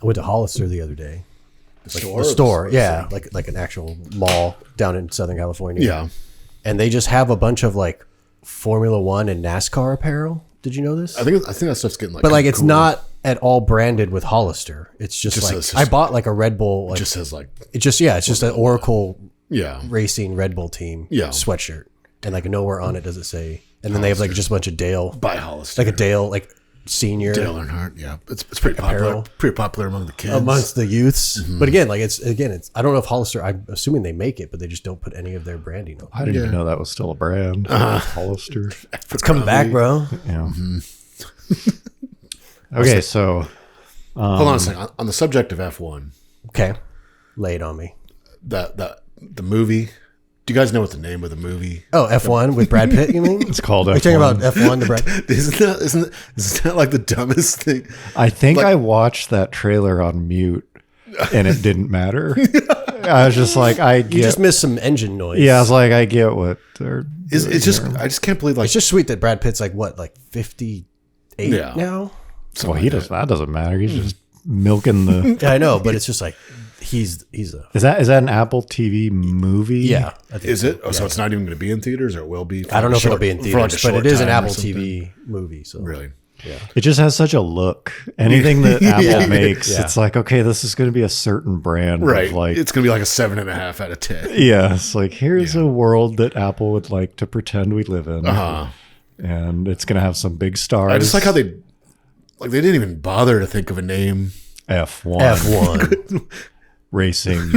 I went to Hollister the other day. The store, yeah, like an actual mall down in Southern California. Yeah. And they just have a bunch of like Formula One and NASCAR apparel. Did you know this? I think that stuff's getting like, but like it's cool. not at all branded with Hollister. It's just like I bought like a Red Bull. Like, it just says like it's just an Oracle racing Red Bull team sweatshirt, and like nowhere on it does it say. And then they have like just a bunch of Dale by Hollister, like a Dale like senior Dale Earnhardt. Yeah, it's pretty popular. Pretty popular among the kids, amongst the youths. Mm-hmm. But again, like it's I don't know if Hollister. I'm assuming they make it, but they just don't put any of their branding on. I didn't even know that was still a brand. Hollister. It's coming back, bro. Yeah. Mm-hmm. Okay, so hold on a second. On the subject of F1, okay, lay it on me. The movie. Do you guys know what the name of the movie? Oh, F1 with Brad Pitt. You mean it's called F1? Are you talking about F1? The Brad? Isn't that like the dumbest thing? I think I watched that trailer on mute, and it didn't matter. I was just like, you just missed some engine noise. Yeah, I was like, I get what they're. It's just I just can't believe it's just sweet that Brad Pitt's like what, like 58 now. Well, he does. That doesn't matter. He's just milking the. Yeah, I know, but it's just like he's a. Is that an Apple TV movie? Yeah, is it? Oh, so it's not even going to be in theaters, or it will be? I don't know if it'll be in theaters, but it is an Apple TV movie. So really, yeah, it just has such a look. Anything that Apple makes, it's like, okay, this is going to be a certain brand, right? Of like, it's going to be like a 7.5 out of 10. Yeah, it's like here's a world that Apple would like to pretend we live in, and it's going to have some big stars. I just like how they didn't even bother to think of a name. F1 racing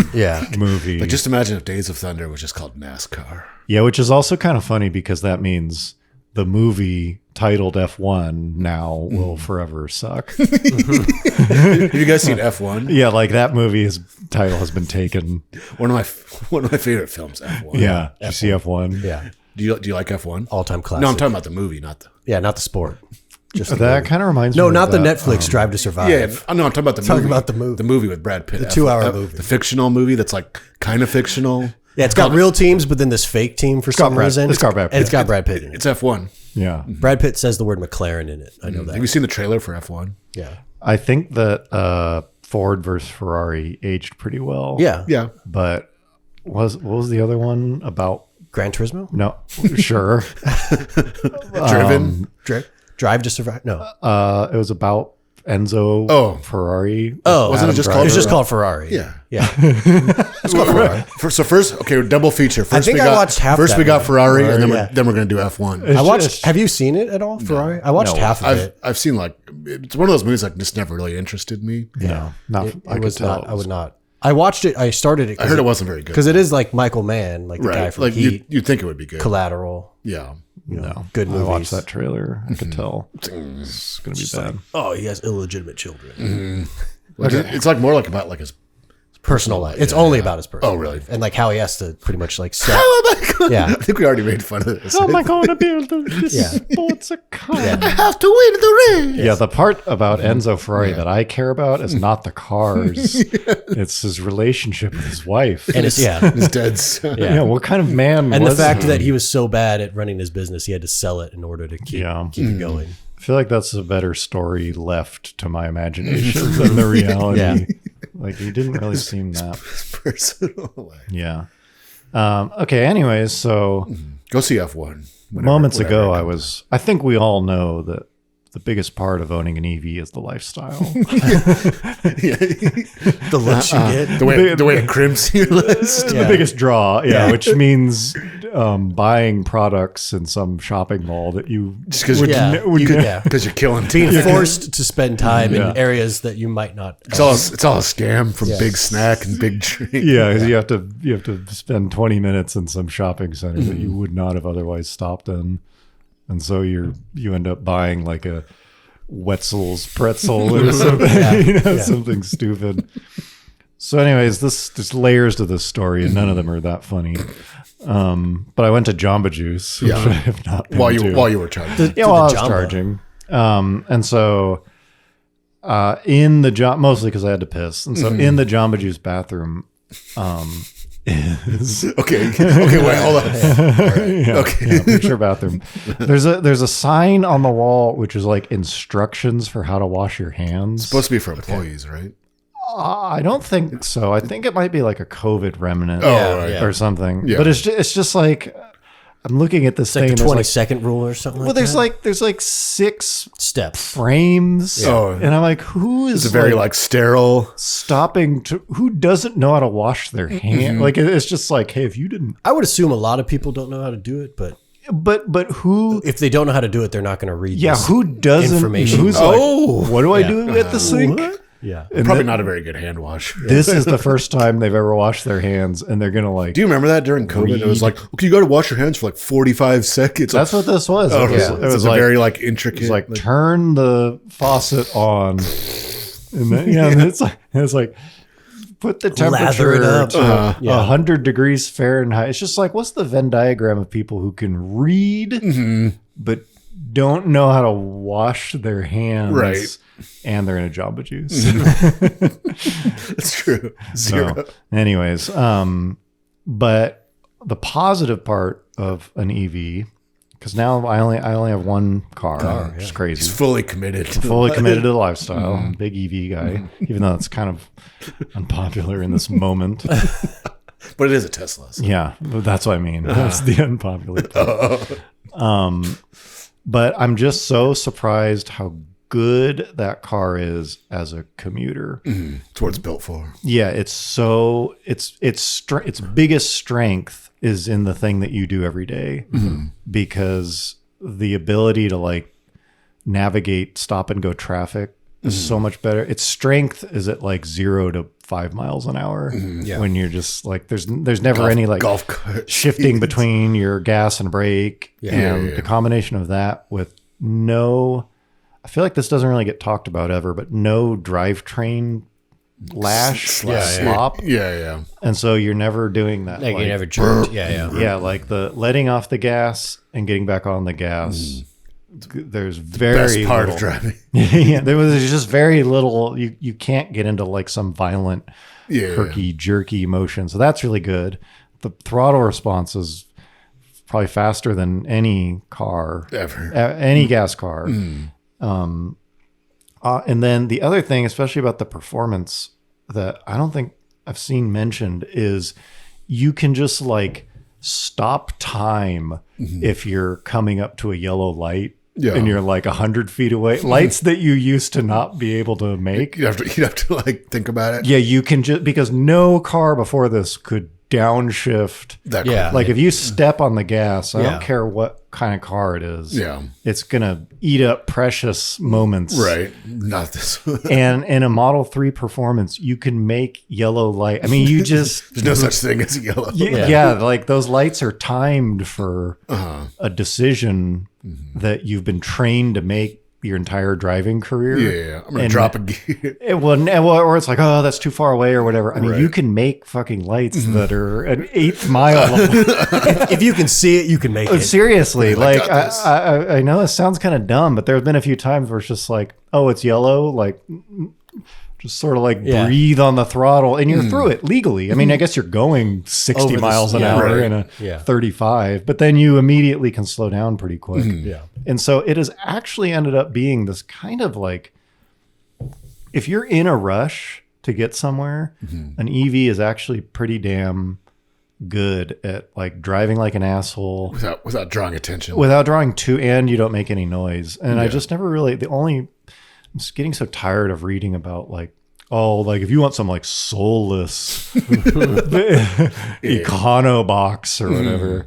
movie. Like, just imagine if Days of Thunder was just called NASCAR. Yeah, which is also kind of funny because that means the movie titled F1 now will forever suck. Have you guys seen F1? Yeah, like that movie's title has been taken. One of my favorite films, F1. Yeah, did you see F1? Yeah. Do you like F1? All-time classic. No, I'm talking about the movie, not the sport. Just that kind of reminds me. No, not the Netflix Drive to Survive. Yeah, no, I'm talking about the movie. Talking about the movie. The movie with Brad Pitt. The 2-hour movie. The fictional movie that's like kind of fictional. Yeah, it's got real teams, but then this fake team for some reason. It's got Brad Pitt. And it's got Brad Pitt in it. It's F1. Yeah. Brad Pitt says the word McLaren in it. I know that. Have you seen the trailer for F1? Yeah. I think that Ford versus Ferrari aged pretty well. Yeah. Yeah. But what was the other one about? Gran Turismo? No, sure. Drive to Survive? No. It was about Enzo Ferrari. Oh, wasn't it just called? It was just called Ferrari. Yeah. Yeah. It's called Ferrari. So first, double feature. First, I watched half. First, we got Ferrari, and yeah. then we're going to do F1. Have you seen it at all, Ferrari? I watched half of it. I've seen it's one of those movies that just never really interested me. Yeah, I would not. I watched it. I started it. I heard it wasn't very good because it is like Michael Mann, like the guy from Heat. You'd think it would be good. Collateral. Yeah. Good movies. I watched that trailer. I could tell it's going to be bad. Like, he has illegitimate children. Mm-hmm. It's like more like about like his personal life. It's only about his personal life. Oh, really? And like how he has to pretty much like set. How am I going? Yeah. I think we already made fun of this. How am I going to be able to sports a car? I have to win the race. Yeah, the part about Enzo Ferrari that I care about is not the cars. It's his relationship with his wife. And his dead son. Yeah, what kind of man and was the fact he? that he was so bad at running his business, he had to sell it in order to keep it going. I feel like that's a better story left to my imagination than the reality. Yeah. Like, he didn't really seem that personal life. Yeah. Okay. Anyways, so go see F1. Moments ago, I think we all know that the biggest part of owning an EV is the lifestyle. The looks you get. The way it crimps your list. The biggest draw, which means buying products in some shopping mall that you just because you're killing being forced to spend time in areas that you might not. It's all a scam from Big Snack and Big Drink. Yeah, because you have to spend 20 minutes in some shopping center that you would not have otherwise stopped in. And so you end up buying like a Wetzel's pretzel or something, something stupid. So anyways, there's layers to this story and none of them are that funny. But I went to Jamba Juice, which I have not been while you were charging. While I was charging. And so in the mostly because I had to piss. And so in the Jamba Juice bathroom, is okay. Wait, hold on. Okay, picture bathroom. There's a sign on the wall which is like instructions for how to wash your hands. It's supposed to be for employees, right? I don't think so. I think it might be like a COVID remnant right. or something. Yeah. But it's just like I'm looking at this It's like thing. the and 20-second rule or something. well, there's like 6 steps. frames, Oh. and I'm like, who is It's a very like sterile. stopping to? Who doesn't know how to wash their hand? Like it's just like, hey, if you didn't, I would assume a lot of people don't know how to do it, but but who? if they don't know how to do it, they're not going to read. Yeah, this who doesn't? information. Who's Oh. like, what do I Yeah. do at the sink? Yeah. And Probably then- not a very good hand wash. This is the first time they've ever washed their hands, and they're gonna like. Do you remember that during COVID? It was like, okay, you got to wash your hands for like 45 seconds. That's what this was. Oh, It was, yeah. it It's was a like, very like intricate. it's like turn the faucet on, and then and it's like put the temperature Lather it up. to Yeah. 100 degrees Fahrenheit. It's just like, what's the Venn diagram of people who can read but don't know how to wash their hands, Right. And they're in a Jamba Juice. That's true. Zero. So, anyways, but the positive part of an EV, because now I only have one car, which is He's crazy. fully committed. Fully committed to the lifestyle. I'm a big EV guy, even though it's kind of unpopular in this moment. But it is a Tesla. So. Yeah, that's what I mean. That's the unpopular part. But I'm just so surprised how good that car is as a commuter. It's what it's built for. Yeah, its biggest strength is in the thing that you do every day, because the ability to like navigate stop and go traffic is so much better. Its strength is at like 0 to 5 miles an hour when you're just like there's never any like golf cart shifting between your gas and brake, and the combination of that with no. I feel like this doesn't really get talked about ever, but no drivetrain lash slop. Yeah. And so you're never doing that. Like, Like, you never jerked. Yeah. yeah, like the letting off the gas and getting back on the gas. There's very Best part little. of driving. Yeah, there's just very little. You can't get into like some violent, herky jerky motion. So that's really good. The throttle response is probably faster than any car Ever. any gas car. And then the other thing, especially about the performance, that I don't think I've seen mentioned is you can just like stop time if you're coming up to a yellow light and you're like 100 feet away. Lights that you used to not be able to make. You'd have to like think about it. Yeah, you can just, because no car before this could downshift. That Yeah. Like if you step on the gas, I Yeah. don't care what kind of car it is. Yeah. It's going to eat up precious moments. Right. Not this one. And in a Model 3 Performance, you can make yellow light. I mean, you just There's no such thing as a yellow. yeah, like those lights are timed for a decision that you've been trained to make your entire driving career. Yeah. I'm going to And drop a gear. or it's like, oh, that's too far away or whatever. I mean, you can make fucking lights that are an 1/8 mile. If you can see it, you can make it. Seriously, like got this. I know this sounds kind of dumb, but there have been a few times where it's just like, oh, it's yellow, like just sort of like Yeah. breathe on the throttle, and you're through it legally. I mean, I guess you're going 60 Over the- miles an yeah, hour right. in a Yeah. 35, but then you immediately can slow down pretty quick. Yeah. And so it has actually ended up being this kind of like, if you're in a rush to get somewhere, an EV is actually pretty damn good at like driving like an asshole Without drawing attention. without drawing too, and you don't make any noise. And I just never really, I'm just getting so tired of reading about like, oh, like if you want some like soulless econo box or whatever.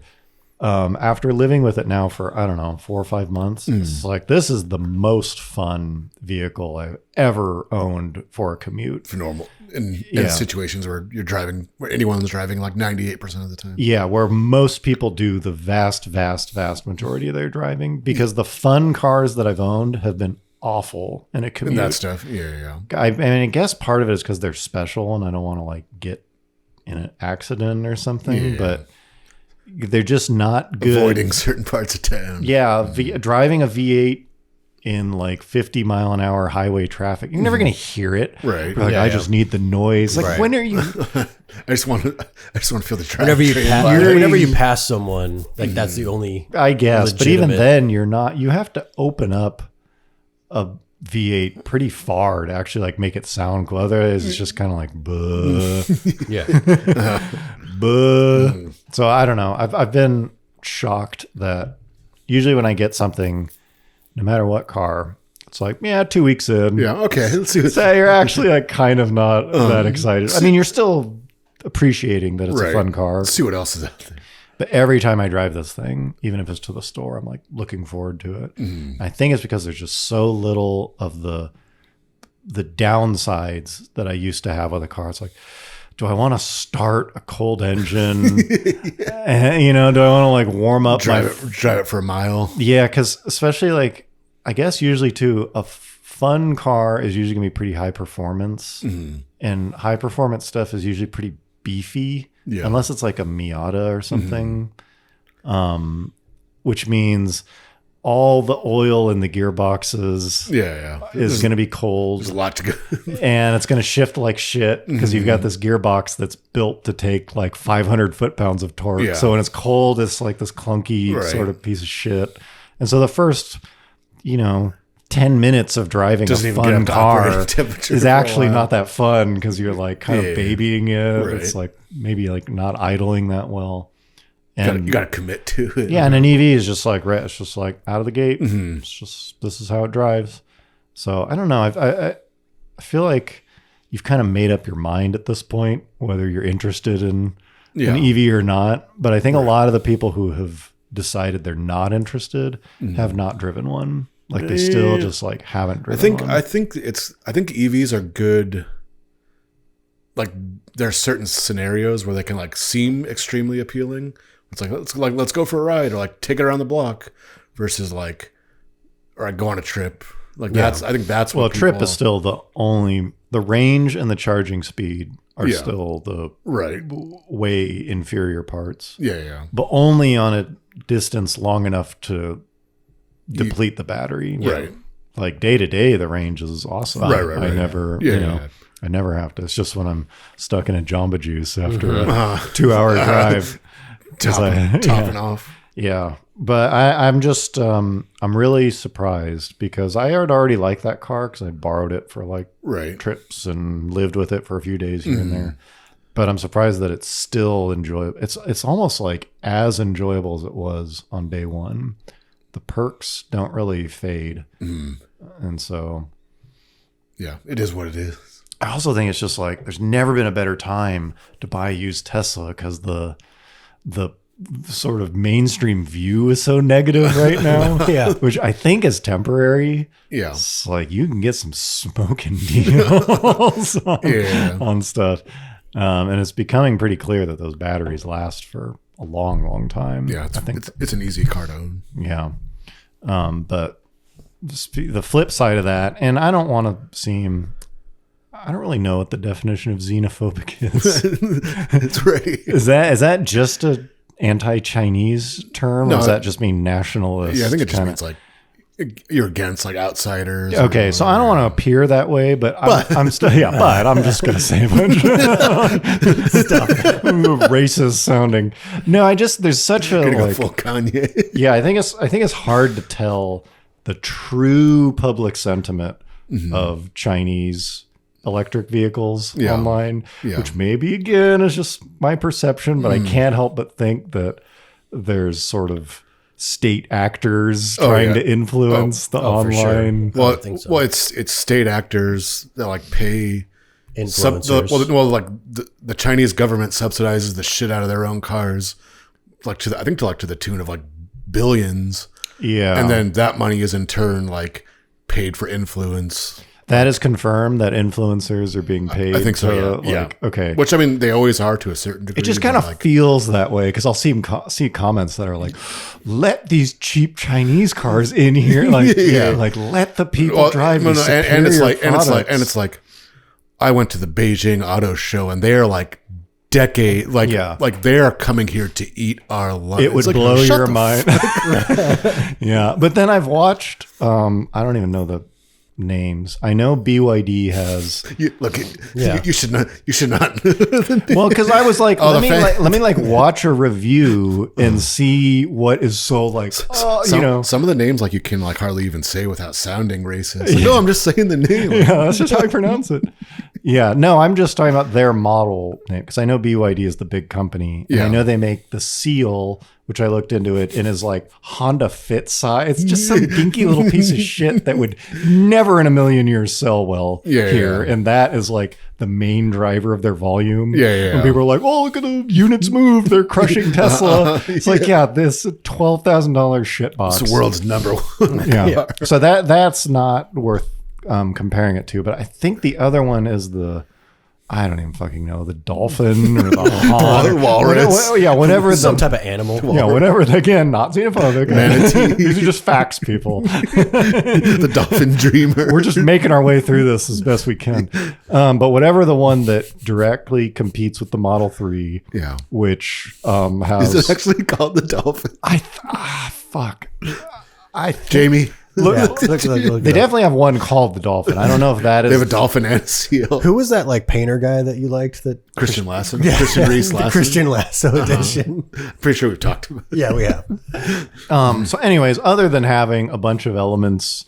After living with it now for, I don't know, 4 or 5 months, it's like, this is the most fun vehicle I've ever owned for a commute. For normal. In Yeah. situations where you're driving, where anyone's driving like 98% of the time. Yeah, where most people do the vast majority of their driving, because the fun cars that I've owned have been awful in a commute. And that stuff. Yeah. I mean, I guess part of it is because they're special and I don't want to like get in an accident or something, but they're just not good. Avoiding certain parts of town. Yeah, driving a V8 in like 50 mile an hour highway traffic, you're never going to hear it. Right. You're like, I just need the noise. Like, Right. when are you? I just want to feel the traffic. Whenever you pass someone, like that's the only. I guess, but even Legitimate. then, you're not. You have to open up V8 pretty far to actually like make it sound cool. Otherwise, it's just kind of like, buh, Yeah. buh. So I don't know. I've been shocked that usually when I get something, no matter what car, it's like, yeah, 2 weeks in. Yeah. Okay. Let's see. So you're actually like kind of not that excited. I mean, you're still appreciating that it's a fun car. Let's see what else is out there. But every time I drive this thing, even if it's to the store, I'm like looking forward to it. I think it's because there's just so little of the downsides that I used to have with a car. It's like, do I want to start a cold engine? And, do I want to like warm up? Drive it for a mile. Yeah, because especially like, I guess usually too, a fun car is usually going to be pretty high performance. And high performance stuff is usually pretty beefy. Yeah. Unless it's like a Miata or something, which means all the oil in the gearboxes is going to be cold. There's a lot to go. And it's going to shift like shit because you've got this gearbox that's built to take like 500 foot-pounds of torque. Yeah. So when it's cold, it's like this clunky sort of piece of shit. And so the first, 10 minutes of driving a fun car is actually not that fun because you're like kind of babying it. Right. It's like maybe like not idling that well. And you got to commit to it. Yeah. And an EV is just like, it's just like out of the gate. It's just, this is how it drives. So I don't know. I feel like you've kind of made up your mind at this point, whether you're interested in an EV or not. But I think a lot of the people who have decided they're not interested have not driven one. Like they still just like haven't driven one. I think EVs are good. Like there are certain scenarios where they can like seem extremely appealing. It's like let's go for a ride or like take it around the block versus like or go on a trip. Like that's I think that's what a trip is still the range and the charging speed are still the way inferior parts. Yeah. But only on a distance long enough to deplete the battery. Right. Like day to day, the range is awesome. Right. I never, I never have to. It's just when I'm stuck in a Jamba Juice after a 2-hour drive. Topping off. Yeah. But I'm just, I'm really surprised because I had already liked that car because I borrowed it for like trips and lived with it for a few days here and there. But I'm surprised that it's still enjoyable. It's almost like as enjoyable as it was on day one. The perks don't really fade. And so. Yeah, it is what it is. I also think it's just like there's never been a better time to buy a used Tesla because the sort of mainstream view is so negative right now. Which I think is temporary. Yeah. It's like you can get some smoking deals on stuff. And it's becoming pretty clear that those batteries last for a long, long time. Yeah, I think it's an easy car to own. Yeah. But the flip side of that, and I don't want to seem, I don't really know what the definition of xenophobic is. It's right. Is that just a anti-Chinese term? Or does that just mean nationalist? Yeah, I think it just means like you're against like outsiders. Okay, so I don't want to appear that way, but I'm still but I'm just gonna say a bunch of stuff. Racist sounding. No, there's such a like full Kanye. Yeah, I think it's hard to tell the true public sentiment of Chinese electric vehicles online, which maybe again is just my perception, but I can't help but think that there's sort of state actors trying to influence the online. Sure. Well, I think so. Well, it's state actors that like pay influencers. The Chinese government subsidizes the shit out of their own cars, like to the tune of like billions. Yeah, and then that money is in turn like paid for influence. That is confirmed that influencers are being paid. I think so. Okay. Which I mean, they always are to a certain degree. It just kind of feels that way because I'll see comments that are like, "Let these cheap Chinese cars in here." Like, like let the people drive these superior products. And it's like, I went to the Beijing Auto Show and they're like like they are coming here to eat our lunch. It would blow your mind. Yeah, but then I've watched. I don't even know the names. I know BYD has. You should not. You should not. Well, because I was like, Oh, let me watch a review and see what is so like. Some of the names like you can like hardly even say without sounding racist. Like, no, I'm just saying the name. Yeah, that's just how I pronounce it. Yeah, no, I'm just talking about their model name because I know BYD is the big company. And I know they make the Seal, which I looked into it and is like Honda Fit size. It's just some dinky little piece of shit that would never in a million years sell well here. Yeah. And that is like the main driver of their volume. And people are like, oh, look at the units move. They're crushing Tesla. It's like, this $12,000 shit box. It's the world's number one. Yeah. So that's not worth comparing it to. But I think the other one is I don't even fucking know, the dolphin or the hog. Walrus. Whatever. Some type of animal. Yeah, whatever. Again, not xenophobic. Manatee. These are just facts, people. The dolphin dreamer. We're just making our way through this as best we can. But whatever the one that directly competes with the Model 3, which has... Is it actually called the dolphin? Fuck. Jamie... Look, they definitely have one called the Dolphin. I don't know if that is. They have a dolphin and a seal. Who was that like painter guy that you liked? That Christian Lasso. Christian Reese Lasso. Christian Lasso edition. Pretty sure we've talked about it. Yeah, we have. So anyways, other than having a bunch of elements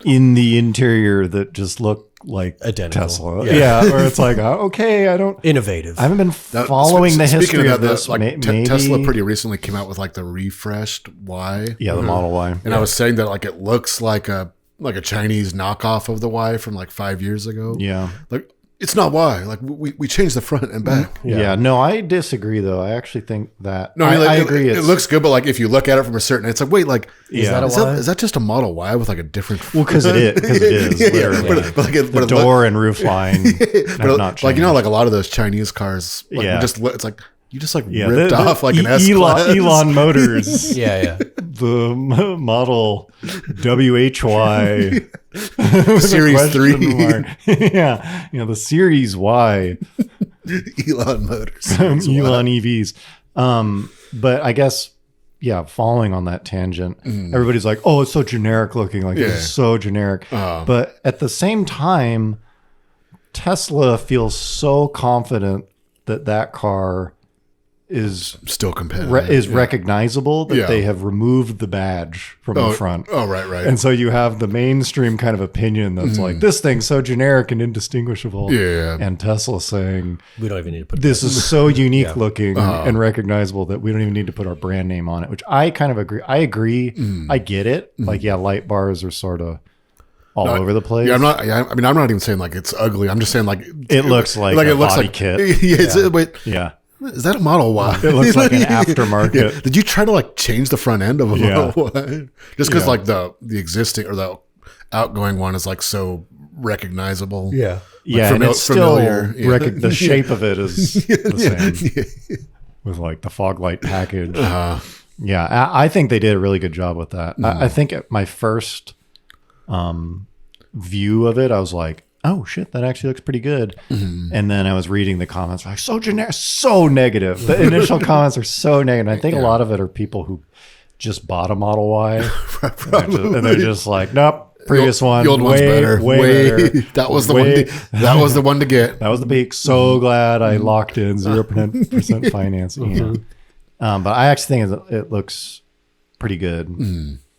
in the interior that just look like identical. Tesla. Yeah. Or it's like, okay, I don't... Innovative. I haven't been following the history of this. Like Tesla pretty recently came out with like the refreshed Y. Yeah, the Model Y. And I was saying that like it looks like a Chinese knockoff of the Y from like 5 years ago. Yeah. Like it's not Y. Like we changed the front and back. Yeah. No, I disagree though. I actually think that... No, I agree. It looks good, but like if you look at it from a certain... It's like, wait, like... Is that a Y? Is that just a Model Y with like a different... Well, because it is. Literally. But the door and roof line have not changed. Like, you know, like a lot of those Chinese cars, like it's like... You just like ripped off like an S-Class. Elon Motors. Yeah. The model WHY. Series 3. Yeah. The Series Y. Elon Motors. Elon EVs. But I guess, following on that tangent, everybody's like, oh, it's so generic looking. Like, it's so generic. But at the same time, Tesla feels so confident that car is still competitive, is recognizable, that they have removed the badge from the front. Oh, right. And so you have the mainstream kind of opinion that's like, this thing's so generic and indistinguishable. Yeah. And Tesla saying, we don't even need to put this is so unique looking and recognizable that we don't even need to put our brand name on it, which I kind of agree. I agree. I get it. Like, light bars are sort of all over the place. Yeah, I'm not even saying like it's ugly. I'm just saying like it looks like a body kit. Yeah. Is that a Model Y? It looks like an aftermarket. Yeah. Did you try to like change the front end of a Model Y? Just because like the existing or the outgoing one is like so recognizable. Yeah. Like and it's familiar. The shape of it is the same. With like the fog light package. Yeah, I think they did a really good job with that. I think at my first view of it, I was like, oh shit, that actually looks pretty good. And then I was reading the comments, like, so generic, so negative. The initial comments are so negative. I think a lot of it are people who just bought a Model Y. And they're just like, nope, previous one. The old one's better. Way better. That was the one to get. That was the peak. So glad I locked in 0% financing. But I actually think it looks pretty good.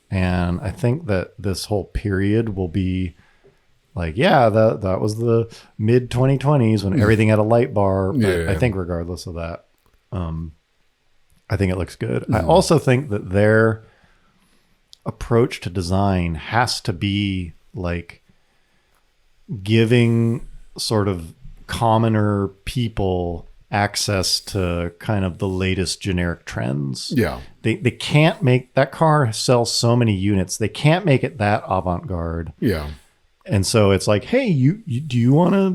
And I think that this whole period will be like, that was the mid 2020s when everything had a light bar. But I think regardless of that, I think it looks good. I also think that their approach to design has to be like giving sort of commoner people access to kind of the latest generic trends. Yeah. They can't make that car sell so many units. They can't make it that avant-garde. Yeah. And so it's like, hey, do you want a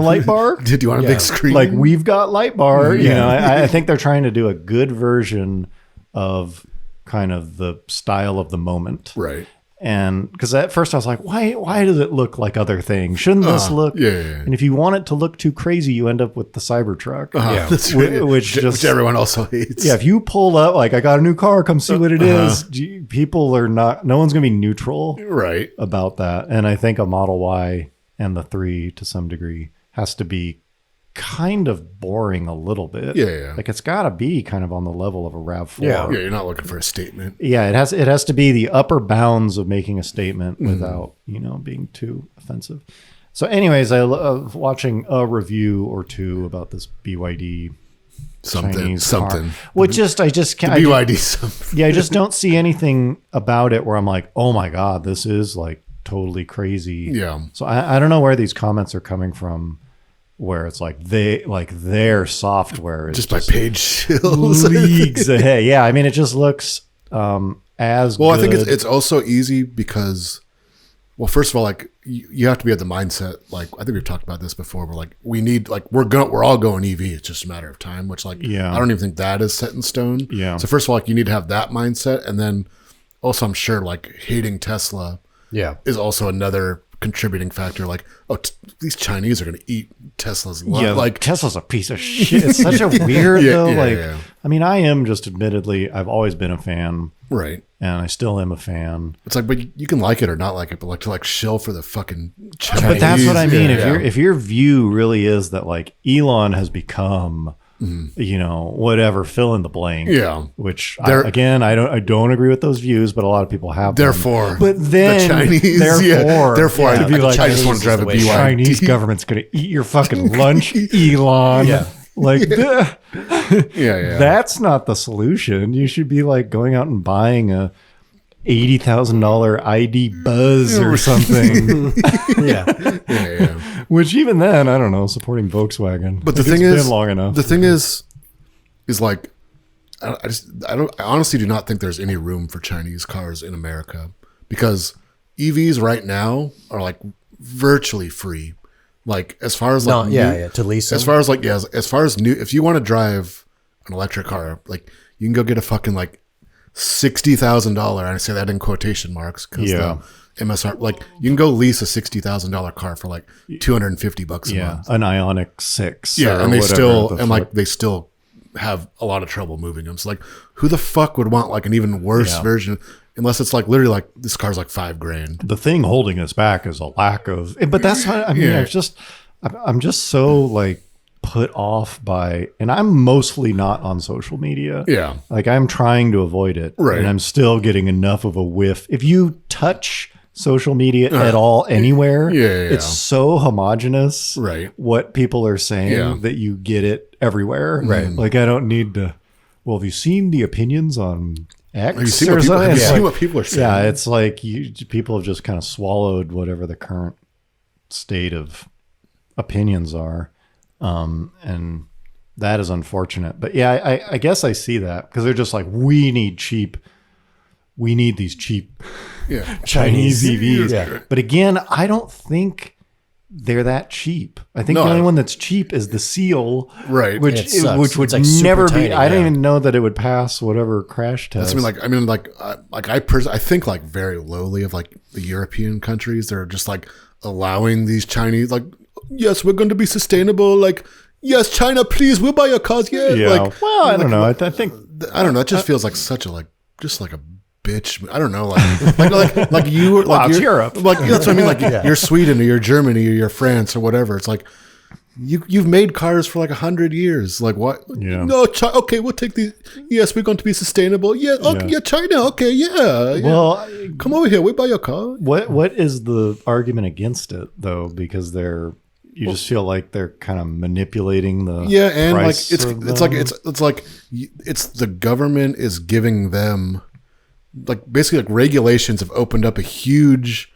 light bar? Do you want a big screen? Like, we've got light bar. You know, I think they're trying to do a good version of kind of the style of the moment. Right. And because at first I was like, why does it look like other things? Shouldn't this look? Yeah. And if you want it to look too crazy, you end up with the Cybertruck. Yeah. That's right. Which everyone also hates. Yeah, if you pull up, like, I got a new car, come see what it is. People are not, no one's going to be neutral Right. about that. And I think a Model Y and the 3 to some degree has to be kind of boring a little bit. Yeah. Like, it's got to be kind of on the level of a RAV4. Yeah. Yeah, you're not looking for a statement. Yeah, it has to be the upper bounds of making a statement without, being too offensive. So anyways, I love watching a review or two about this BYD Chinese car. Well, I just can't. BYD something. Yeah, I just don't see anything about it where I'm like, oh my God, this is like totally crazy. Yeah. So I don't know where these comments are coming from, where it's like their software is Just by page shills. leagues ahead. Yeah, I mean, it just looks as Well, good. I think it's also easy because, well, first of all, like you have to be at the mindset. Like I think we've talked about this before. We're like we're all going EV. It's just a matter of time. Which I don't even think that is set in stone. Yeah. So first of all, like you need to have that mindset, and then also I'm sure like hating Tesla. Yeah. Is also another contributing factor. Like these Chinese are going to eat Tesla's lunch. Yeah, Like Tesla's a piece of shit. It's such a weird though. Yeah. I mean, I am just admittedly, I've always been a fan, right. and I still am a fan. It's like, but you can like it or not like it, but like to like shill for the fucking Chinese. But that's what I mean. Yeah. If your view really is that like Elon has become, whatever, fill in the blank. Yeah. Which I don't agree with those views, but a lot of people have. Therefore, but then the Chinese, therefore, I'd be like, I just want to drive a the BYD. Chinese government's going to eat your fucking lunch, Elon. Yeah. Like, Yeah. that's not the solution. You should be like going out and buying a $80,000 ID Buzz or something. Yeah. Which even then, I don't know, supporting Volkswagen. But the Like, thing it's is, been long enough. the thing is like, I honestly do not think there's any room for Chinese cars in America because EVs right now are like virtually free. Like as far as like to lease them. as far as like as far as new, if you want to drive an electric car, like you can go get a fucking like $60,000. I say that in quotation marks because the MSR, like you can go lease a $60,000 car for like $250 a month. An Ioniq 6. Yeah, or and they whatever they still have a lot of trouble moving them. So like, who the fuck would want like an even worse version? Unless it's like literally like this car's like $5,000. the thing holding us back is a lack of, but that's what I mean. I'm just so like put off by, and I'm mostly not on social media. Yeah. Like I'm trying to avoid it. Right. And I'm still getting enough of a whiff. If you touch social media at all anywhere, it's so homogenous. Right. What people are saying that you get it everywhere. Right. Like I don't need to, well, have you seen the opinions on X? Have you seen, what people are saying? Yeah, it's like people have just kind of swallowed whatever the current state of opinions are. And that is unfortunate. But yeah, I guess I see that because they're just like, we need these cheap Chinese EVs. Yeah. But again, I don't think they're that cheap. I think the only one that's cheap is the Seal, Right. Which Which would like never super be. tiny, I don't even know that it would pass whatever crash test. I think like very lowly of like the European countries, they're just like allowing these Chinese like, yes, we're going to be sustainable. Like, yes, China, please, we'll buy your cars. Yeah. Like, well, I don't know. I think I don't know. It just feels like such a like just like a bitch. I don't know. Like you were like it's Europe. Like that's what I mean. Like you're Sweden or you're Germany or you're France or whatever. It's like you've made cars for like 100 years. Like what? Yeah. No, okay, we'll take these. Yes, we're going to be sustainable. Yeah. Okay, yeah. China. Okay. Yeah. Well, come over here. We buy your car. What is the argument against it though? Because you just feel like they're kind of manipulating the and like price it's like it's the government is giving them like basically like regulations have opened up a huge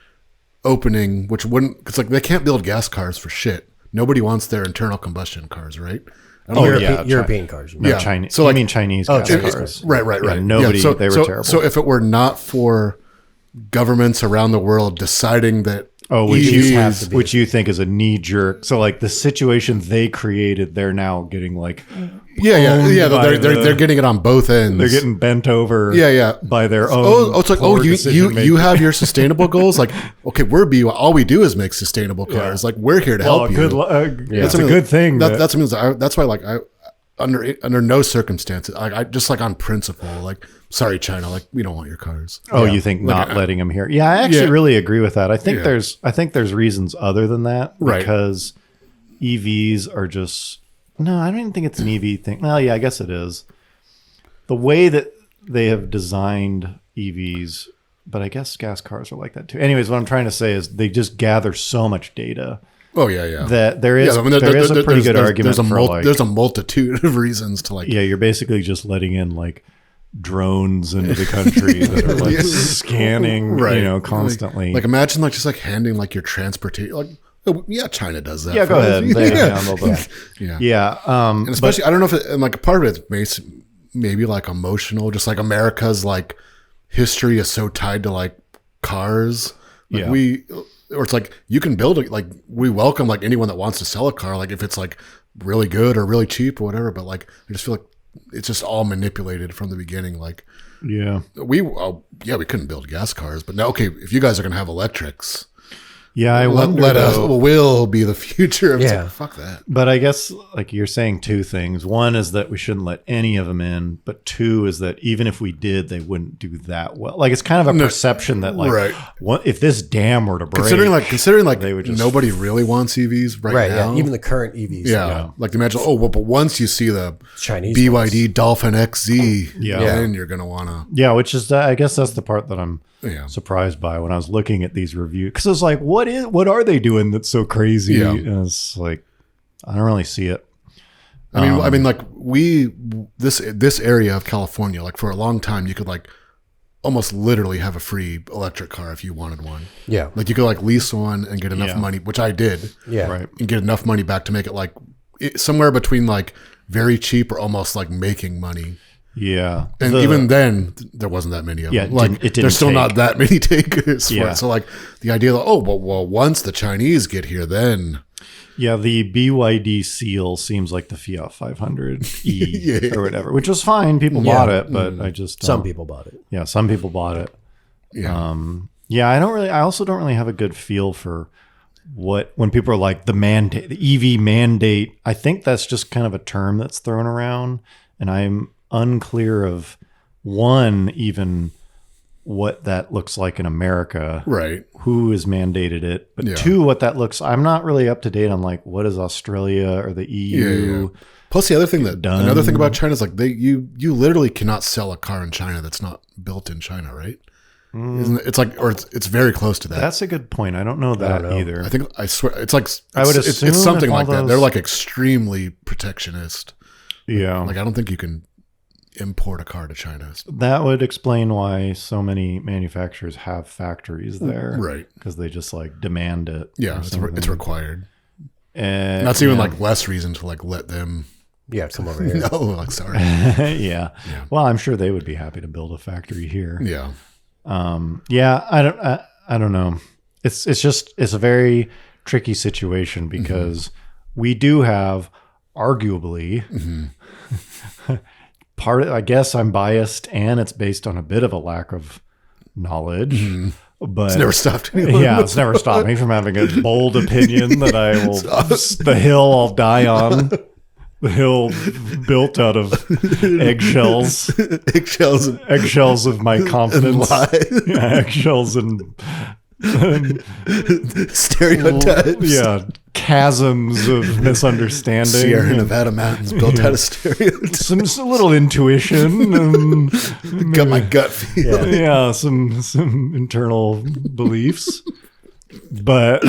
opening which wouldn't, because like they can't build gas cars for shit. Nobody wants their internal combustion cars, right? European cars. No, Chinese. So like, I mean Chinese gas cars. Right. Yeah, nobody. So, they were so, terrible. So if it were not for governments around the world deciding that Oh, EVs which you think is a knee jerk. So like the situation they created, they're now getting like They're getting it on both ends. they're getting bent over. By their own. It's like you have your sustainable goals. Like okay, all we do is make sustainable cars. Like we're here to help you. It's a good thing. That's why like I under no circumstances I just like on principle like sorry China like we don't want your cars. Oh, you think like, not letting them here? Yeah, I actually really agree with that. I think there's reasons other than that because EVs are just no. I don't even think it's an EV thing. Well, yeah, I guess it is. The way that they have designed EVs, but I guess gas cars are like that too. Anyways, what I'm trying to say is they just gather so much data. Oh yeah. That there is a pretty good argument there's a multitude of reasons to like. Yeah, you're basically just letting in like drones into the country that are like scanning, constantly. Like imagine like just like handing like your transportation. Like China does that. Yeah, go ahead. They handle that. And especially I don't know if and like part of it's maybe like emotional, just like America's like history is so tied to like cars. Like or it's like you can build it. Like we welcome like anyone that wants to sell a car, like if it's like really good or really cheap or whatever. But like I just feel like it's just all manipulated from the beginning. Like we couldn't build gas cars, but now okay, if you guys are gonna have electrics. Yeah, I wonder. Will be the future. Like, fuck that. But I guess like you're saying two things. One is that we shouldn't let any of them in, but two is that even if we did, they wouldn't do that well. Like it's kind of a perception that like, what if this dam were to break? Considering like they would just, nobody really wants EVs right now. Yeah, even the current EVs. Like imagine. But once you see the Chinese BYD ones. Dolphin XZ, then you're gonna wanna. Yeah, which is I guess that's the part that I'm surprised by when I was looking at these reviews because it's like what are they doing that's so crazy? And it's like I don't really see it. I mean like this area of California, like for a long time you could like almost literally have a free electric car if you wanted one. Yeah. Like you could like lease one and get enough money, which I did. Yeah. Right. And get enough money back to make it like somewhere between like very cheap or almost like making money. Yeah. And even then, there wasn't that many of them. Like, there's still not that many takers for it. So, like, the idea that, well, once the Chinese get here, then. Yeah, the BYD Seal seems like the Fiat 500e or whatever, which was fine. People bought it, but I just. Some people bought it. Yeah, some people bought it. Yeah. I also don't really have a good feel for when people are like the EV mandate. I think that's just kind of a term that's thrown around, and I'm unclear of even what that looks like in America, right? Who has mandated it, but two, what that looks. I'm not really up to date on like what is Australia or the EU. Plus, the other thing another thing about China is like you literally cannot sell a car in China that's not built in China, right? Isn't it? It's like, or it's very close to that. That's a good point. I don't know that either. I swear it's like I would assume it's something like that. They're like extremely protectionist. Yeah, like I don't think you can import a car to China. That would explain why so many manufacturers have factories there, right? Because they just like demand it. Yeah, it's required, and that's even like less reason to like let them. Yeah, come over here. No, like sorry. Yeah. Well, I'm sure they would be happy to build a factory here. Yeah. I don't know. It's a very tricky situation because we do have arguably I guess I'm biased and it's based on a bit of a lack of knowledge, but it's never stopped anyone. Yeah, it's never stopped me from having a bold opinion that I will, the hill I'll die on. The hill built out of eggshells of my confidence, eggshells and stereotypes. Yeah, chasms of misunderstanding. Sierra Nevada mountains built out of stereotypes. Some little intuition and got my gut feel. Yeah, some internal beliefs. But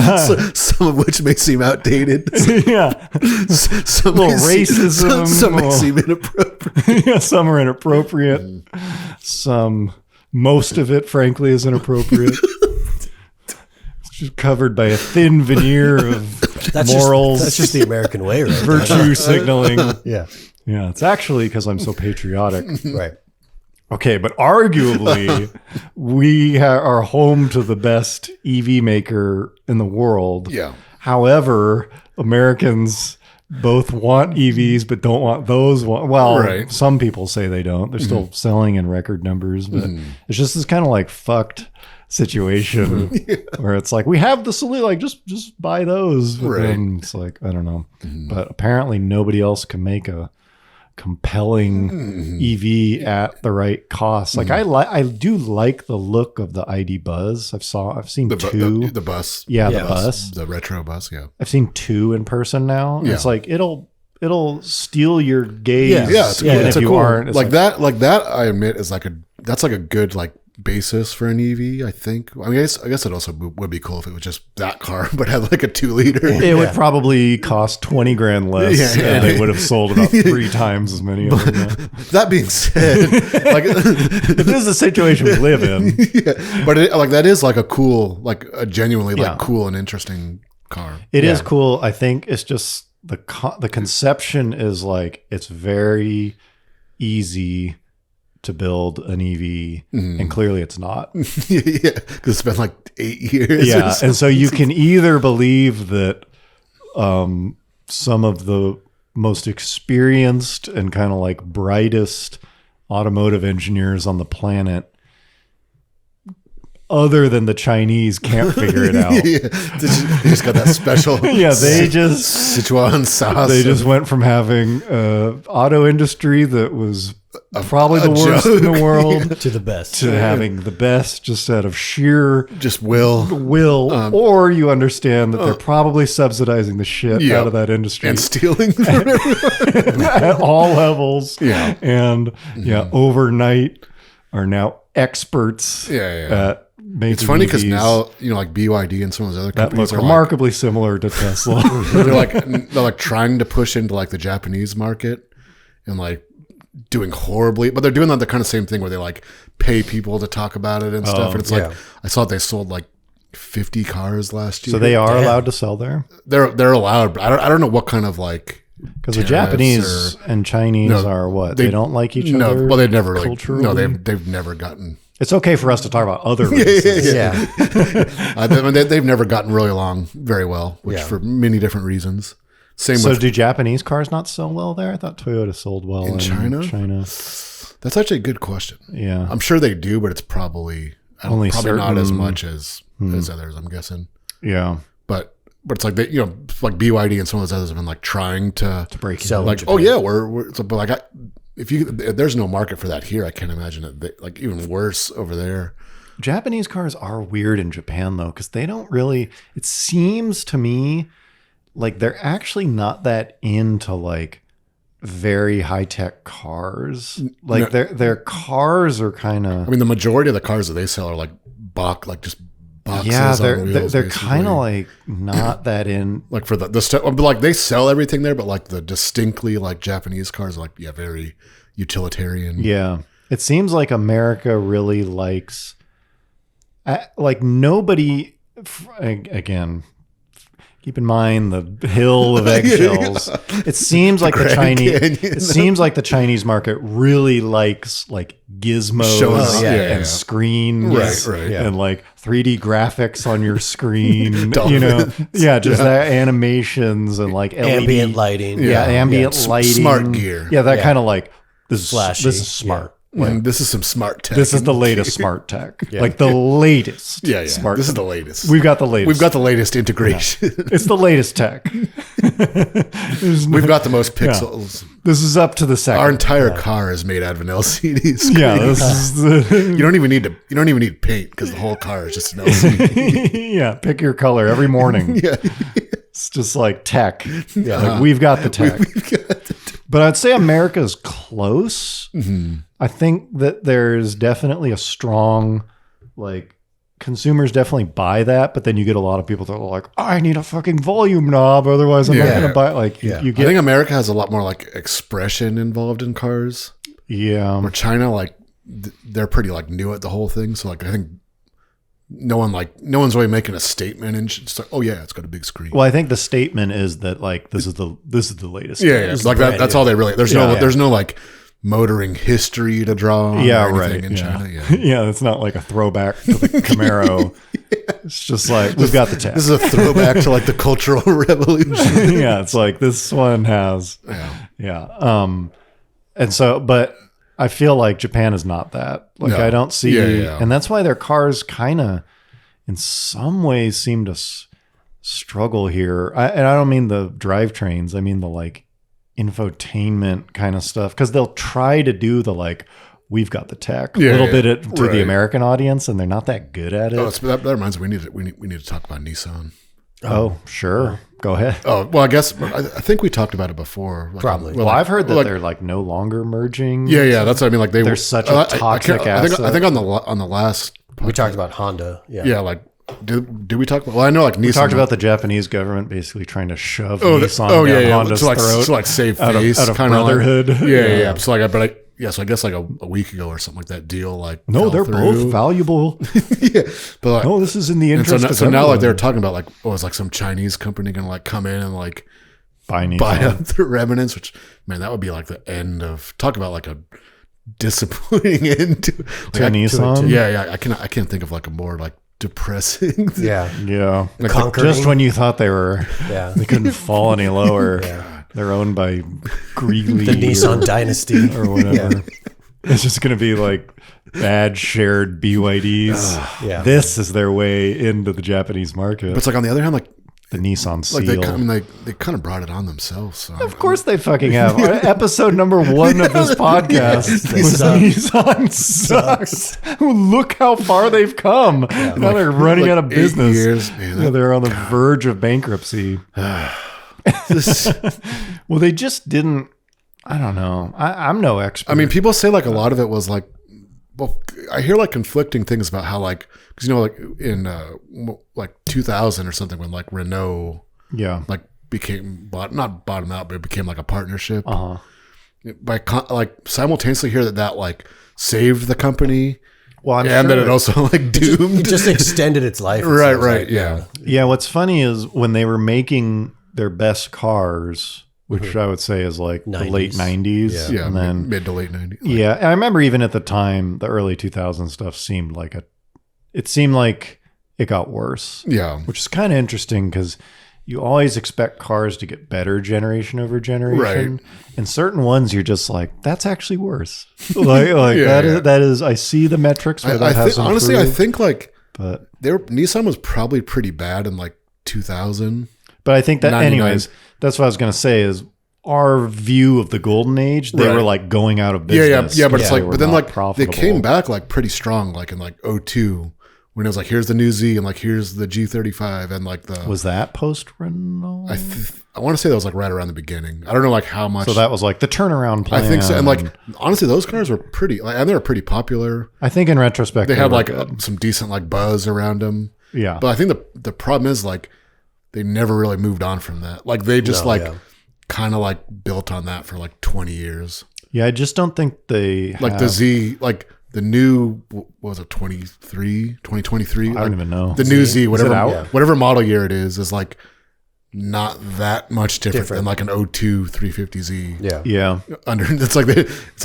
some of which may seem outdated. Yeah, some little racism. Some may seem inappropriate. Yeah, some are inappropriate. Most of it, frankly, is inappropriate. It's just covered by a thin veneer of morals. That's just the American way, right? Virtue signaling. Yeah. It's actually because I'm so patriotic. Right. Okay, but arguably, we are home to the best EV maker in the world. Yeah. However, Americans both want EVs, but don't want those. Well, Right. some people say they don't. They're still selling in record numbers, but it's just this kind of like fucked situation where it's like, we have the solution, like just buy those. But Right. then it's like, I don't know. But apparently nobody else can make a compelling EV at the right cost. Like I do like the look of the ID Buzz. I've seen two. The bus. Yeah, the bus. The retro bus, yeah. I've seen two in person now. Yeah. It's like it'll steal your gaze. Yeah, it's even it's if a you cool, aren't. It's like that I admit is that's like a good like basis for an EV, I think. I mean, I guess it also would be cool if it was just that car, but had like a 2-liter. It would probably cost $20,000 less, and they would have sold about 3 times as many of them. That being said, like This is the situation we live in. yeah, but that is like a cool, like a genuinely like cool and interesting car. It is cool. I think it's just the conception is like it's very easy to build an EV, and clearly it's not. Yeah, because it's been like 8 years. Yeah, and so you can either believe that some of the most experienced and kind of like brightest automotive engineers on the planet, other than the Chinese, can't figure it out. They just got that special. Yeah, they just Sichuan sauce. They just went from having auto industry that was probably the worst in the world To the best. to having the best just out of sheer just will or you understand that they're probably subsidizing the shit out of that industry and stealing from everyone. at all levels. Yeah. And overnight are now experts at making It's funny because EVs now like BYD and some of those other that companies look are remarkably similar to Tesla. they're like trying to push into like the Japanese market and like doing horribly, but they're doing the kind of same thing where they like pay people to talk about it and stuff. And it's like I saw they sold like 50 cars last year. So they are allowed to sell there? They're allowed, but I don't know what kind of like. Because the Japanese and Chinese are what? They don't like each other? No, well, they've never really. culturally? No, they've never gotten. It's okay for us to talk about other races. They've never gotten really along very well, which for many different reasons. Same So with do Japanese cars not sell well there? I thought Toyota sold well in China? China. That's actually a good question. Yeah. I'm sure they do, but it's probably Only probably not certain- as much as others. I'm guessing, Yeah. but it's like they, like BYD and some of those others have been like trying to Break Sell like, Japan. oh yeah, we're but like if there's no market for that here, I can't imagine it. Like even worse over there. Japanese cars are weird in Japan though, because they don't really. It seems to me like they're actually not that into like very high tech cars. Like their cars are kind of. I mean, the majority of the cars that they sell are like just boxes. Yeah, on wheels, they're basically. kind of like not that in. Like for the stuff, like they sell everything there, but like the distinctly like Japanese cars, are like very utilitarian. Yeah, it seems like America really likes. Like nobody. Again, keep in mind the hill of eggshells. It seems like the Chinese. Canyon. It seems like the Chinese market really likes like gizmos Shows- and screens, Right, and like 3D graphics on your screen. Dolphins. That animations and like LED, Ambient lighting. ambient lighting, smart gear. Yeah, that kind of like this Flashy. This is smart. And this is some smart tech. This is the latest smart tech, like the latest. Yeah. smart. This is tech. the latest. We've got the latest. We've got the latest integration. It's the latest tech. We've got the most pixels. This is up to the second. Our entire car is made out of an LCD screen. Yeah, this is the, You don't even need paint because the whole car is just an LCD. yeah. Pick your color every morning. Yeah. It's just like tech. Yeah, like we've got the tech. But I'd say America's close. Mm-hmm. I think that there's definitely a strong, like, consumers definitely buy that, but then you get a lot of people that are like, I need a fucking volume knob, otherwise I'm not going to buy it. Like, you I get, think America has a lot more like expression involved in cars. Where China, like, they're pretty like new at the whole thing. So like, I think no one's really making a statement and just like, oh yeah, it's got a big screen. Well, I think the statement is that like this is the latest. Yeah, it's like that. That's all they really. There's no like motoring history to draw on Yeah, or anything right. in Yeah. China. Yeah. Yeah, it's not like a throwback to the Camaro. It's just like, we've got the tech. This is a throwback to like the Cultural Revolution. Yeah, it's like this one has. Yeah. And so, but I feel like Japan is not that. Like, No. I don't see. Yeah. And that's why their cars kind of, in some ways, seem to struggle here. And I don't mean the drivetrains. I mean the like infotainment kind of stuff. Because they'll try to do the like, we've got the tech a little bit to the American audience, and they're not that good at it. Oh, that reminds me. We need to talk about Nissan. Oh, sure. Go ahead. Oh, well, I guess I think we talked about it before. Like, Probably. Well, I've heard that they're like no longer merging. Yeah. That's what I mean. Like They're such a toxic asset. I think on the last We talked about Honda. Yeah. yeah, like did we talk about? Well, I know like Nissan We talked about the Japanese government basically trying to shove oh, Nissan down Honda's throat to like save out face, of kind of brotherhood. Like, yeah. So like, so I guess like a week ago or something like that deal like No, fell they're through. both valuable. Yeah, but like, No, this is in the and interest so of now like everyone. they're talking about like was like some Chinese company gonna like come in and like buy Nissan. buy up the remnants, which man, that would be like the end of talk about like a disappointing end to Nissan. Yeah, I can't think of like a more like depressing. Yeah. Yeah. Like Conquering. Just when you thought they were, Yeah. they couldn't fall any lower. They're owned by Greeley. The Nissan dynasty. or whatever. It's just going to be like bad shared BYDs. Yeah. This is their way into the Japanese market. But it's like on the other hand, like The Nissan Seal. they kind of brought it on themselves. So Of course they fucking have. Episode number 1 of this podcast. They suck. Nissan sucks. Look how far they've come. Now they're running like out of 8 business. years, man. Yeah, they're on the verge of bankruptcy. Well, they just didn't. I don't know. I'm no expert. I mean, people say like a lot of it was like, well, I hear like conflicting things about how like, because you know, like in like 2000 or something when like Renault yeah. like not bottom out, but it became like a partnership. Uh-huh. Like simultaneously hear that like saved the company. Well, I'm and sure. that it also like doomed. It just extended its life. it Right, seems right, like. yeah. Yeah, what's funny is when they were making their best cars, which I would say is like the 90s. late 90s. Yeah. Yeah, And then, mid to late 90s. yeah, I remember even at the time, the early 2000s stuff seemed like it got worse, Yeah. which is kind of interesting because you always expect cars to get better generation over generation. Right. And certain ones, you're just like, that's actually worse. like Yeah. that is, I see the metrics where that has honestly, I improved, think like but Nissan was probably pretty bad in like 2000. But I think that, 99. anyways, that's what I was going to say is our view of the golden age, they Right. were like going out of Yeah, business. yeah. But it's They like, were but then not like they profitable. came back like pretty strong, like in like 02 when it was like, here's the new Z and like, here's the G35 and like the, Was that post Renault? I want to say that was like right around the beginning. I don't know like how much. So that was like the turnaround plan. I think so. And like, honestly, those cars were pretty, like, and they were pretty popular. I think in retrospect, They had were like good. some decent like buzz around them. Yeah. But I think the problem is like, they never really moved on from that. Like they just kind of like built on that for like 20 years. Yeah, I just don't think they Like have, the Z, like the new, what was it, 2023? I don't even know. The new Z, whatever, out? whatever model year it is like not that much different than like an 02 350Z. Yeah. Yeah. It's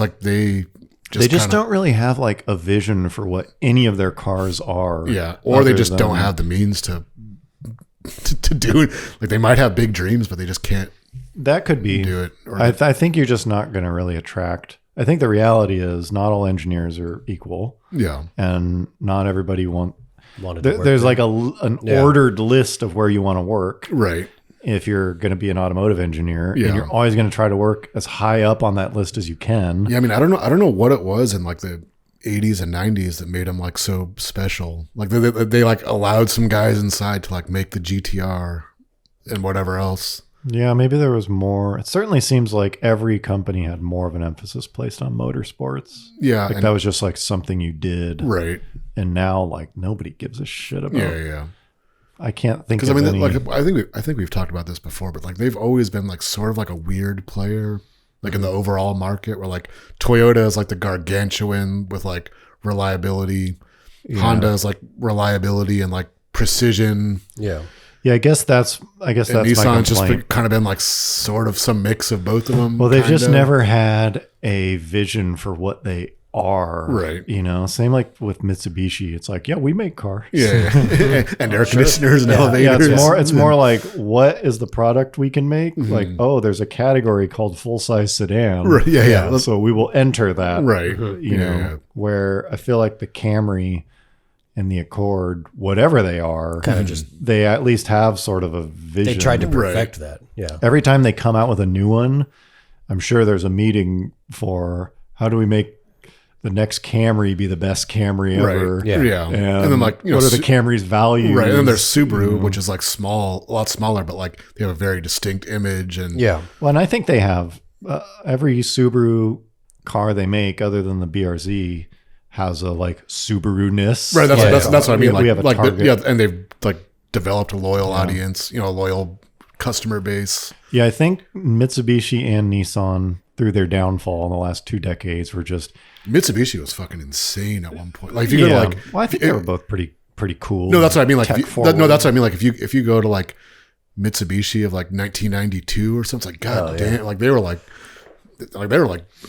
like they They just kinda- don't really have like a vision for what any of their cars are. Yeah. Or they other just don't than- have the means to do it. Like they might have big dreams, but they just can't That could be. do it. Or I think you're just not going to really attract. I think the reality is not all engineers are equal, yeah. and not everybody Wanted to work there's there. like an ordered list of where you want to work Right. if you're going to be an automotive engineer, Yeah. and you're always going to try to work as high up on that list as you can. Yeah, I mean, I don't know what it was in like the 80s and 90s that made them like so special. Like they like allowed some guys inside to like make the GTR and whatever else. Yeah, maybe there was more. It certainly seems like every company had more of an emphasis placed on motorsports. Yeah, Like and- that was just like something you did. right. And now like nobody gives a shit about. Yeah. I can't think Because of I mean, any. like I think we've talked about this before, but like they've always been like sort of like a weird player, like in the overall market, where like Toyota is like the gargantuan with like reliability, Honda is like reliability and like precision. Yeah. Yeah, I guess that's my Nissan's just complaint. kind of been like sort of some mix of both of them. Well, they've just kinda. never had a vision for what they are. Right. You know, same like with Mitsubishi. It's like, yeah, we make cars. Yeah. And air conditioners and Yeah, elevators. it's more like, what is the product we can make? Like, oh, there's a category called full-size sedan. Right, yeah. So we will enter that. Right. You know, where I feel like the Camry and the Accord, whatever they are, Kind of just they at least have sort of a vision. they tried to perfect that. Yeah. Every time they come out with a new one, I'm sure there's a meeting for how do we make the next Camry be the best Camry ever. Right. Yeah. Yeah. And, And then like, what are the Camry's values? Right. And then there's Subaru, which is like small, a lot smaller, but like they have a very distinct image. And Yeah. Well, and I think they have every Subaru car they make, other than the BRZ, has a like Subaru-ness. right. That's what I mean. We have a like target. and they've like developed a loyal audience, a loyal customer base. Yeah, I think Mitsubishi and Nissan, through their downfall in the last 2 decades, were just Mitsubishi was fucking insane at one point. Like if you go to like, well, I think they were both pretty cool. no, that's what I mean. Like, tech if you, forward. no, that's what I mean. Like if you go to like Mitsubishi of like 1992 or something, like God damn, like they were like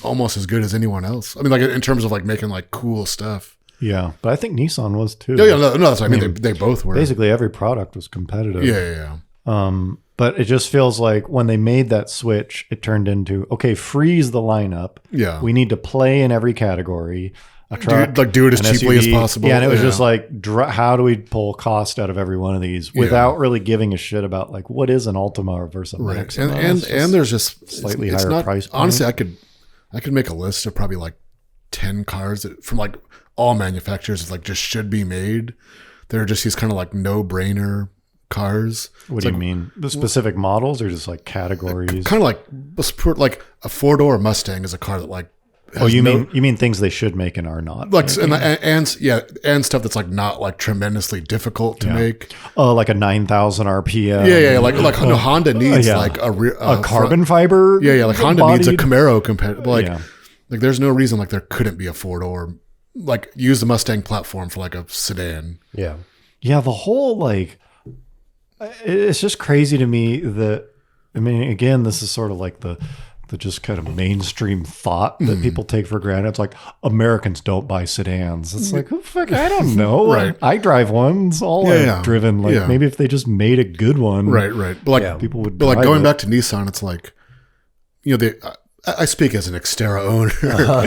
almost as good as anyone else. I mean, like in terms of like making like cool stuff. Yeah, but I think Nissan was too. Yeah, no, that's what I mean. They both were. Basically, every product was competitive. Yeah. But it just feels like when they made that switch, it turned into, okay, freeze the lineup. Yeah. We need to play in every category. A truck, Do it as an cheaply as SUV. possible. Yeah, and it was Yeah. just like, how do we pull cost out of every one of these without really giving a shit about like what is an Ultima versus a Right. Maxima? And It's just there's just slightly it's higher not, price point. honestly, I could make a list of probably like 10 cars that from like all manufacturers that like just should be made. They're just these kind of like no-brainer cars. What do you mean? The specific models or just like categories? Kind of like a 4-door Mustang is a car that like Oh, you mean things they should make and are not? like and stuff that's like not like tremendously difficult to make. Oh, like a 9,000 RPM. Yeah, like Honda needs like a carbon fiber. like Honda needs a bodied- Camaro competitive. Like Yeah. like there's no reason like there couldn't be a 4-door. Like use the Mustang platform for like a sedan. Yeah. Yeah, the whole like, it's just crazy to me that, I mean, again, this is sort of like the just kind of mainstream thought that people take for granted. It's like Americans don't buy sedans. It's like, who fuck, I don't know. Right. I drive one. It's all I've driven. Like Yeah. maybe if they just made a good one, Right. But like Yeah. people would. but like drive going it. back to Nissan, it's like I speak as an Xterra owner.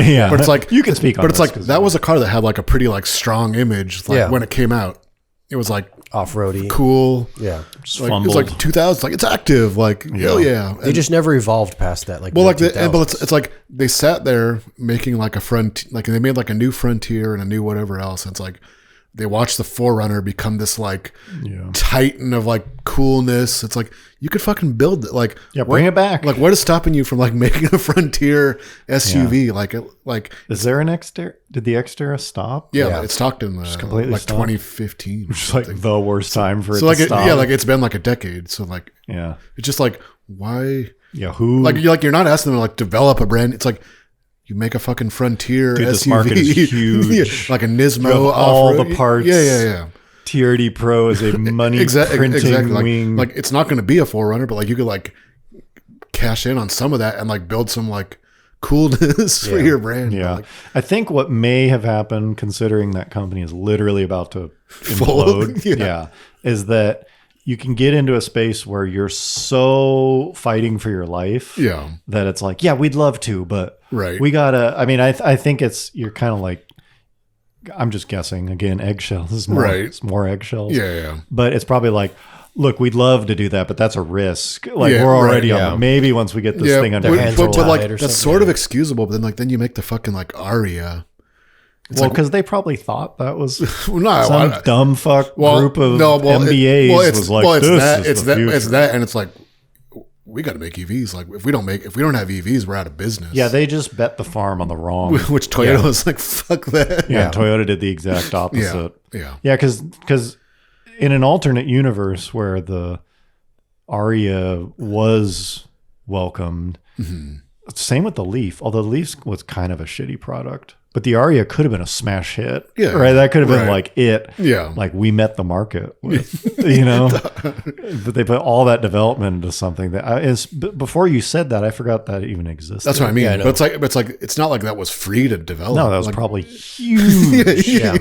Yeah, But it's like you can speak on But it's this like 'cause- that was a car that had like a pretty like strong image like when it came out. It was like Off-roady. cool. Yeah. Just Like, it fumbled. was like 2000s. Like it's active. Like hell yeah. They just never evolved past that. Like Well, like mid-2000s. but it's like they sat there making like a front, like they made like a new Frontier and a new whatever else. And it's like they watched the 4Runner become this like titan of like coolness. It's like you could fucking build it. Like bring it back. Like what is stopping you from like making a Frontier SUV? Like Is there an Xterra? Did the Xterra stop? yeah, it stopped in completely like stopped. 2015. It's like the worst time for it so like to stop. like it's been like a decade. So like yeah. it's just like why. Yeah, who Like you're not asking them to like develop a brand. It's like you make a fucking Frontier Dude, SUV. this market is huge. Yeah, like a Nismo. You have all off-road. the parts. Yeah. TRD Pro is a money printing Exactly. wing. Like it's not going to be a 4Runner, but like you could like cash in on some of that and like build some like coolness for your brand. yeah. Like, I think what may have happened, considering that company is literally about to Fold. implode, Yeah. is that you can get into a space where you're so fighting for your life yeah. that it's like, yeah, we'd love to, but Right. we gotta, I mean, I think you're kind of like, I'm just guessing again, eggshells is more, Right. it's more eggshells. Yeah. But it's probably like, look, we'd love to do that, but that's a risk. Like Yeah, we're already right, on, maybe once we get this Yeah. thing under But, control. but like or that's something, sort of excusable. But then you make the fucking like Aria. Well, because they probably thought that was Well, no, some dumb fuck group of MBAs was like, it's that, and it's like we got to make EVs. Like if we don't have EVs, we're out of business. Yeah, they just bet the farm on the wrong. Which Toyota was like, fuck that. Yeah, Toyota did the exact opposite. Yeah. Yeah, because in an alternate universe where the Aria was welcomed, same with the Leaf, although the Leaf was kind of a shitty product. But the Aria could have been a smash hit. Yeah. Right. That could have been Right. like it. Yeah. Like we met the market with, but they put all that development into something that is before you said that, I forgot that even existed. That's what I mean. Yeah, I know. But it's like it's not like that was free to develop. No, that was like, probably huge. Yeah.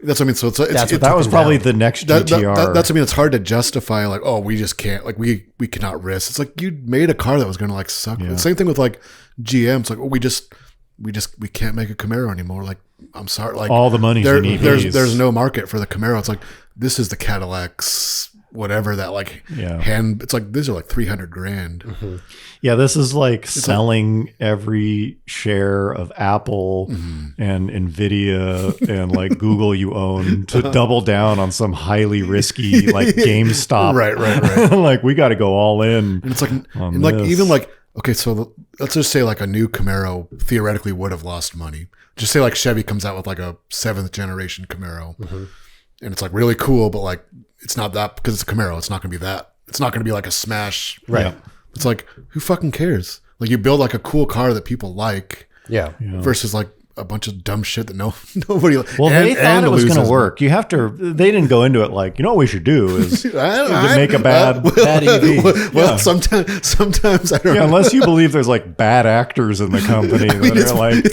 That's what I mean. So it's That was probably the next GTR. that's what I mean. It's hard to justify like, oh, we just can't, like we cannot risk. It's like you made a car that was going to like suck. Yeah. Same thing with like GM. It's like, oh, we can't make a Camaro anymore. Like, I'm sorry. Like all the money's in EVs. there's no market for the Camaro. It's like, this is the Cadillac's whatever that like it's like, these are like $300,000. Mm-hmm. Yeah, this is like selling every share of Apple and Nvidia and like Google you own to double down on some highly risky like GameStop. Right. Like we got to go all in. And it's like, on and like this. even like, okay, so let's just say like a new Camaro theoretically would have lost money. Just say like Chevy comes out with like a 7th generation Camaro, and it's like really cool, but like it's not that, because it's a Camaro. It's not going to be that. It's not going to be like a smash. Right. Yeah. It's like, who fucking cares? Like you build like a cool car that people like, Yeah. versus like a bunch of dumb shit that nobody. Well, they thought it was going to loses. work. You have to. They didn't go into it like, you know what we should do is make a bad EV. Well, sometimes I don't know. unless you believe there's like bad actors in the company that are like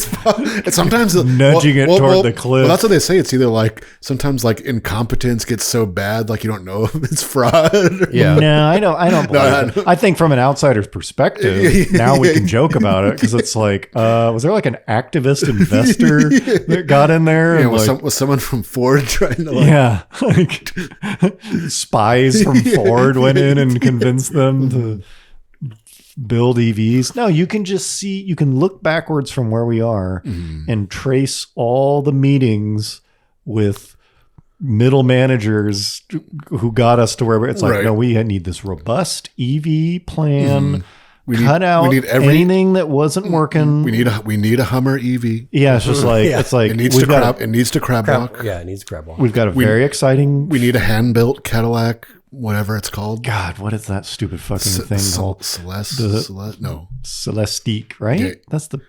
it's sometimes nudging it toward the cliff. Well, that's what they say. It's either like sometimes like incompetence gets so bad like you don't know if it's fraud. Yeah. No, I don't believe it. I think from an outsider's perspective, now we can joke about it because it's like, was there like an activist investor that got in there? Yeah, And like, was someone from Ford trying to like, yeah, like spies from Ford went in and convinced them to build EVs. No, you can just see, you can look backwards from where we are and trace all the meetings with middle managers who got us to where it's like, Right. no, we need this robust EV plan. we Cut out need anything that wasn't working. we need a Hummer EV. Yeah, it's just like Yeah. it's like It needs to crab walk. Yeah, it needs crab walk. We've got a very exciting. We need a hand built Cadillac, whatever it's called. God, what is that stupid fucking thing called? Celeste, no. Celestique, right? Yeah. That's the.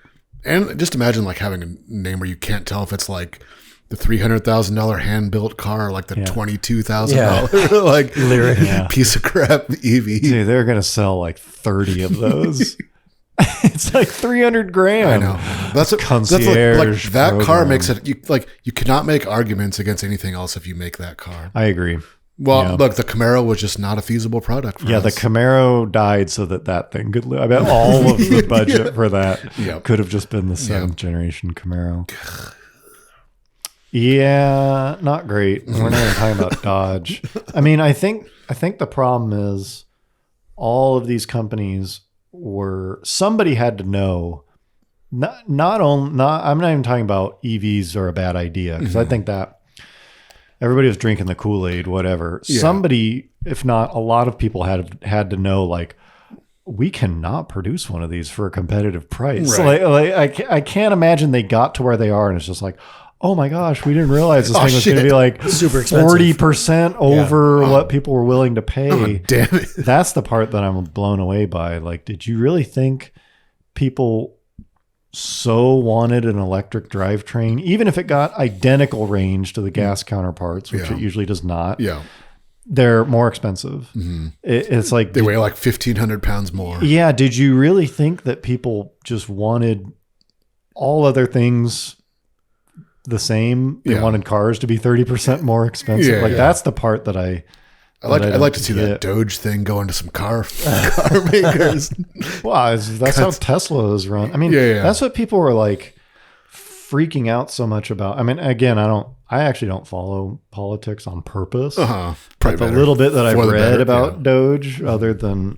And just imagine like having a name where you can't tell if it's like the $300,000 hand built car or like the $22,000 like Yeah. piece of crap EV. Dude, they're gonna sell like 30 of those. It's like $300,000. I know. That's Concierge like that car program. makes it. You cannot make arguments against anything else if you make that car. I agree. Well, Yeah. look, the Camaro was just not a feasible product for Yeah, us. the Camaro died so that thing could live. I bet all of the budget for that Yep. could have just been the 7th generation Camaro. Yeah, not great. We're not even talking about Dodge. I mean, I think the problem is all of these companies somebody had to know. I'm not even talking about EVs are a bad idea because I think that everybody was drinking the Kool-Aid, whatever. Yeah. Somebody, if not a lot of people, had to know like, we cannot produce one of these for a competitive price. Right. I can't imagine they got to where they are and it's just like, oh my gosh, we didn't realize this thing was going to be like Super expensive. 40% over what people were willing to pay. Oh, damn it. That's the part that I'm blown away by. Like, did you really think people so wanted an electric drivetrain, even if it got identical range to the gas counterparts, which it usually does not? Yeah. They're more expensive. It's like They weigh like 1,500 pounds more. yeah. Did you really think that people just wanted all other things the same? They Yeah. wanted cars to be 30% more expensive. Yeah, like yeah. that's the part that I'd I'd like to see that Doge thing go into some car makers. Well, that's how Tesla is run. I mean, Yeah. that's what people were like freaking out so much about. I mean, again, I actually don't follow politics on purpose. Probably But the better. little bit that I've For the read better, about yeah. Doge, other than,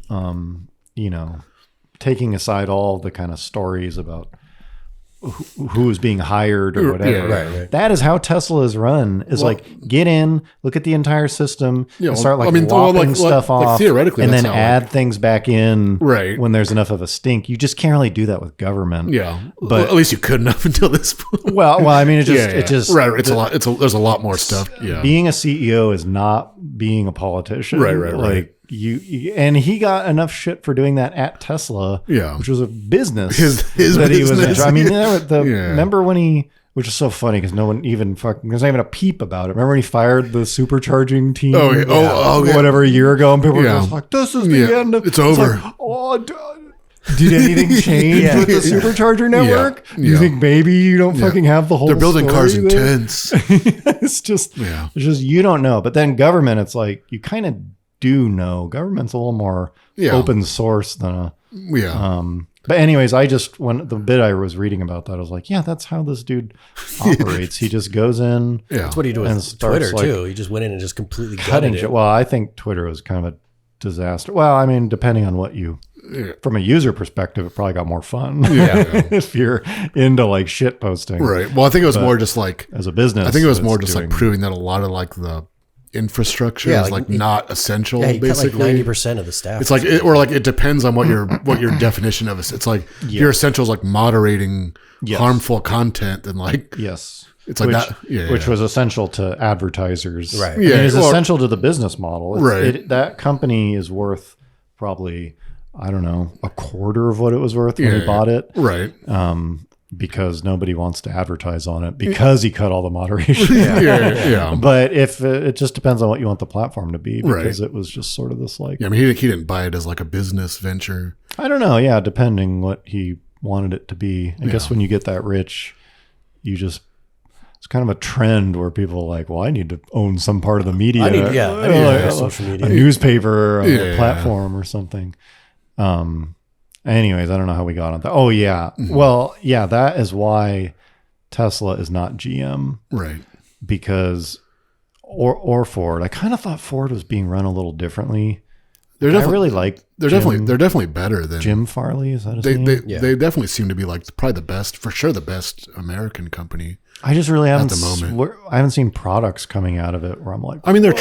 taking aside all the kind of stories about who is being hired or whatever. Yeah, right. That is how Tesla is run. Is like get in, look at the entire system, Yeah, and start well, lopping stuff like off, theoretically, and that's then how, add things back in Right. when there's enough of a stink. You just can't really do that with government. Yeah, But- but at least you couldn't up until this point. Well, I mean, it just right. It's a lot. There's a lot more stuff. Yeah, being a CEO is not being a politician. Right. Like and he got enough shit for doing that at Tesla, which was a business his that business. he was. I mean, remember when he, which is so funny because no one even there's not even a peep about it. Remember when he fired the supercharging team? Whatever, a year ago, and people were just like, "This is the end. It's over." Like, did anything change with the supercharger network? You think maybe you don't fucking have the whole? They're building cars in there? tents. It's just you don't know. But then government, it's like you kind of do know. Government's a little more open source than a But anyways, when the bit I was reading about that, I was like, yeah, that's how this dude operates. He just goes in. Yeah. That's what he did with Twitter too. He just went in and just completely cutting it. Well, I think Twitter was kind of a disaster. Well, I mean, depending on what you, from a user perspective, it probably got more fun. If you're into like shit posting. Right. Well, I think it was more just like, as a business, I think it was more just like proving that a lot of like the infrastructure is like not essential. Basically, like 90% of the staff. It's like, it depends on what your definition of it. It's like your essential is like moderating harmful content and like it's like which was essential to advertisers. Right. I mean, it's essential to the business model. Right. That company is worth probably, I don't know, a quarter of what it was worth when he bought it. Right. Because nobody wants to advertise on it because he cut all the moderation. But if it just depends on what you want the platform to be, because it was just sort of this like. Yeah, I mean, he didn't buy it as like a business venture. I don't know. Yeah, depending what he wanted it to be. I guess when you get that rich, it's kind of a trend where people are like, well, I need to own some part of the media. I need social media, a newspaper, a platform, or something. Anyways, I don't know how we got on that. Oh yeah. Mm-hmm. Well, yeah, that is why Tesla is not GM. Right. Because or Ford. I kind of thought Ford was being run a little differently. They're definitely better than Jim Farley. Is that his name? They definitely seem to be like probably the best, for sure, the best American company. I just really haven't. At the moment, I haven't seen products coming out of it where I'm like, I mean, their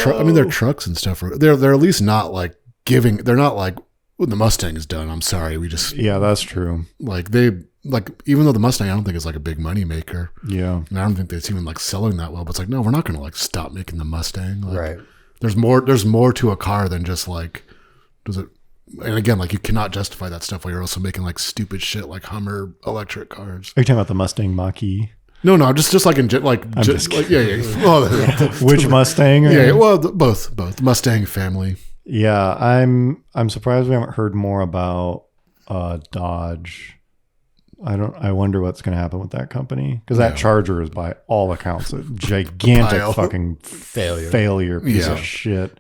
trucks and stuff. They're at least not like giving. They're not like, well, the Mustang is done. I'm sorry, we just that's true. Like even though the Mustang I don't think is like a big money maker. Yeah, and I don't think it's even like selling that well. But it's like, no, we're not going to like stop making the Mustang. Like, right. There's more to a car than just like, does it? And again, like you cannot justify that stuff while you're also making like stupid shit like Hummer electric cars. Are you talking about the Mustang Mach-E? No, just like in like, Well, which Mustang? Both the Mustang family. Yeah, I'm surprised we haven't heard more about Dodge. I wonder what's going to happen with that company, because that Charger is by all accounts a gigantic fucking failure piece of shit.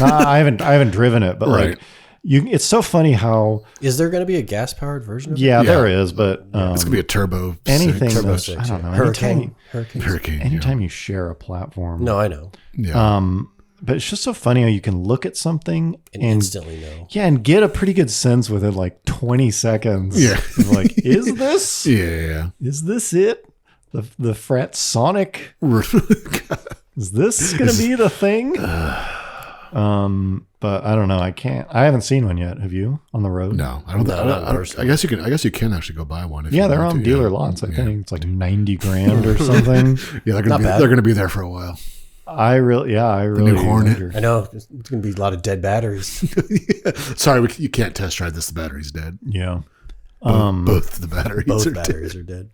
I haven't driven it, but like it's so funny how is there going to be a gas powered version of it? Yeah, there is, but it's going to be a turbo. Anything turbo that, 6, I don't know. Hurricane. Anytime you share a platform. No, I know. Yeah. But it's just so funny how you can look at something and instantly know. Yeah, and get a pretty good sense within like 20 seconds. Yeah. Of like, is this? Yeah. Is this it? The Frat Sonic? Is this going to be the thing? But I don't know. I haven't seen one yet. Have you on the road? No, I don't. I guess you can. I guess you can actually go buy one. If they're on dealer lots. I think it's like $90,000 or something. Yeah, they're gonna be there for a while. I really the new Hornet. I know it's gonna be a lot of dead batteries. Sorry, you can't test drive this. The battery's dead. Yeah, both the batteries. Are dead.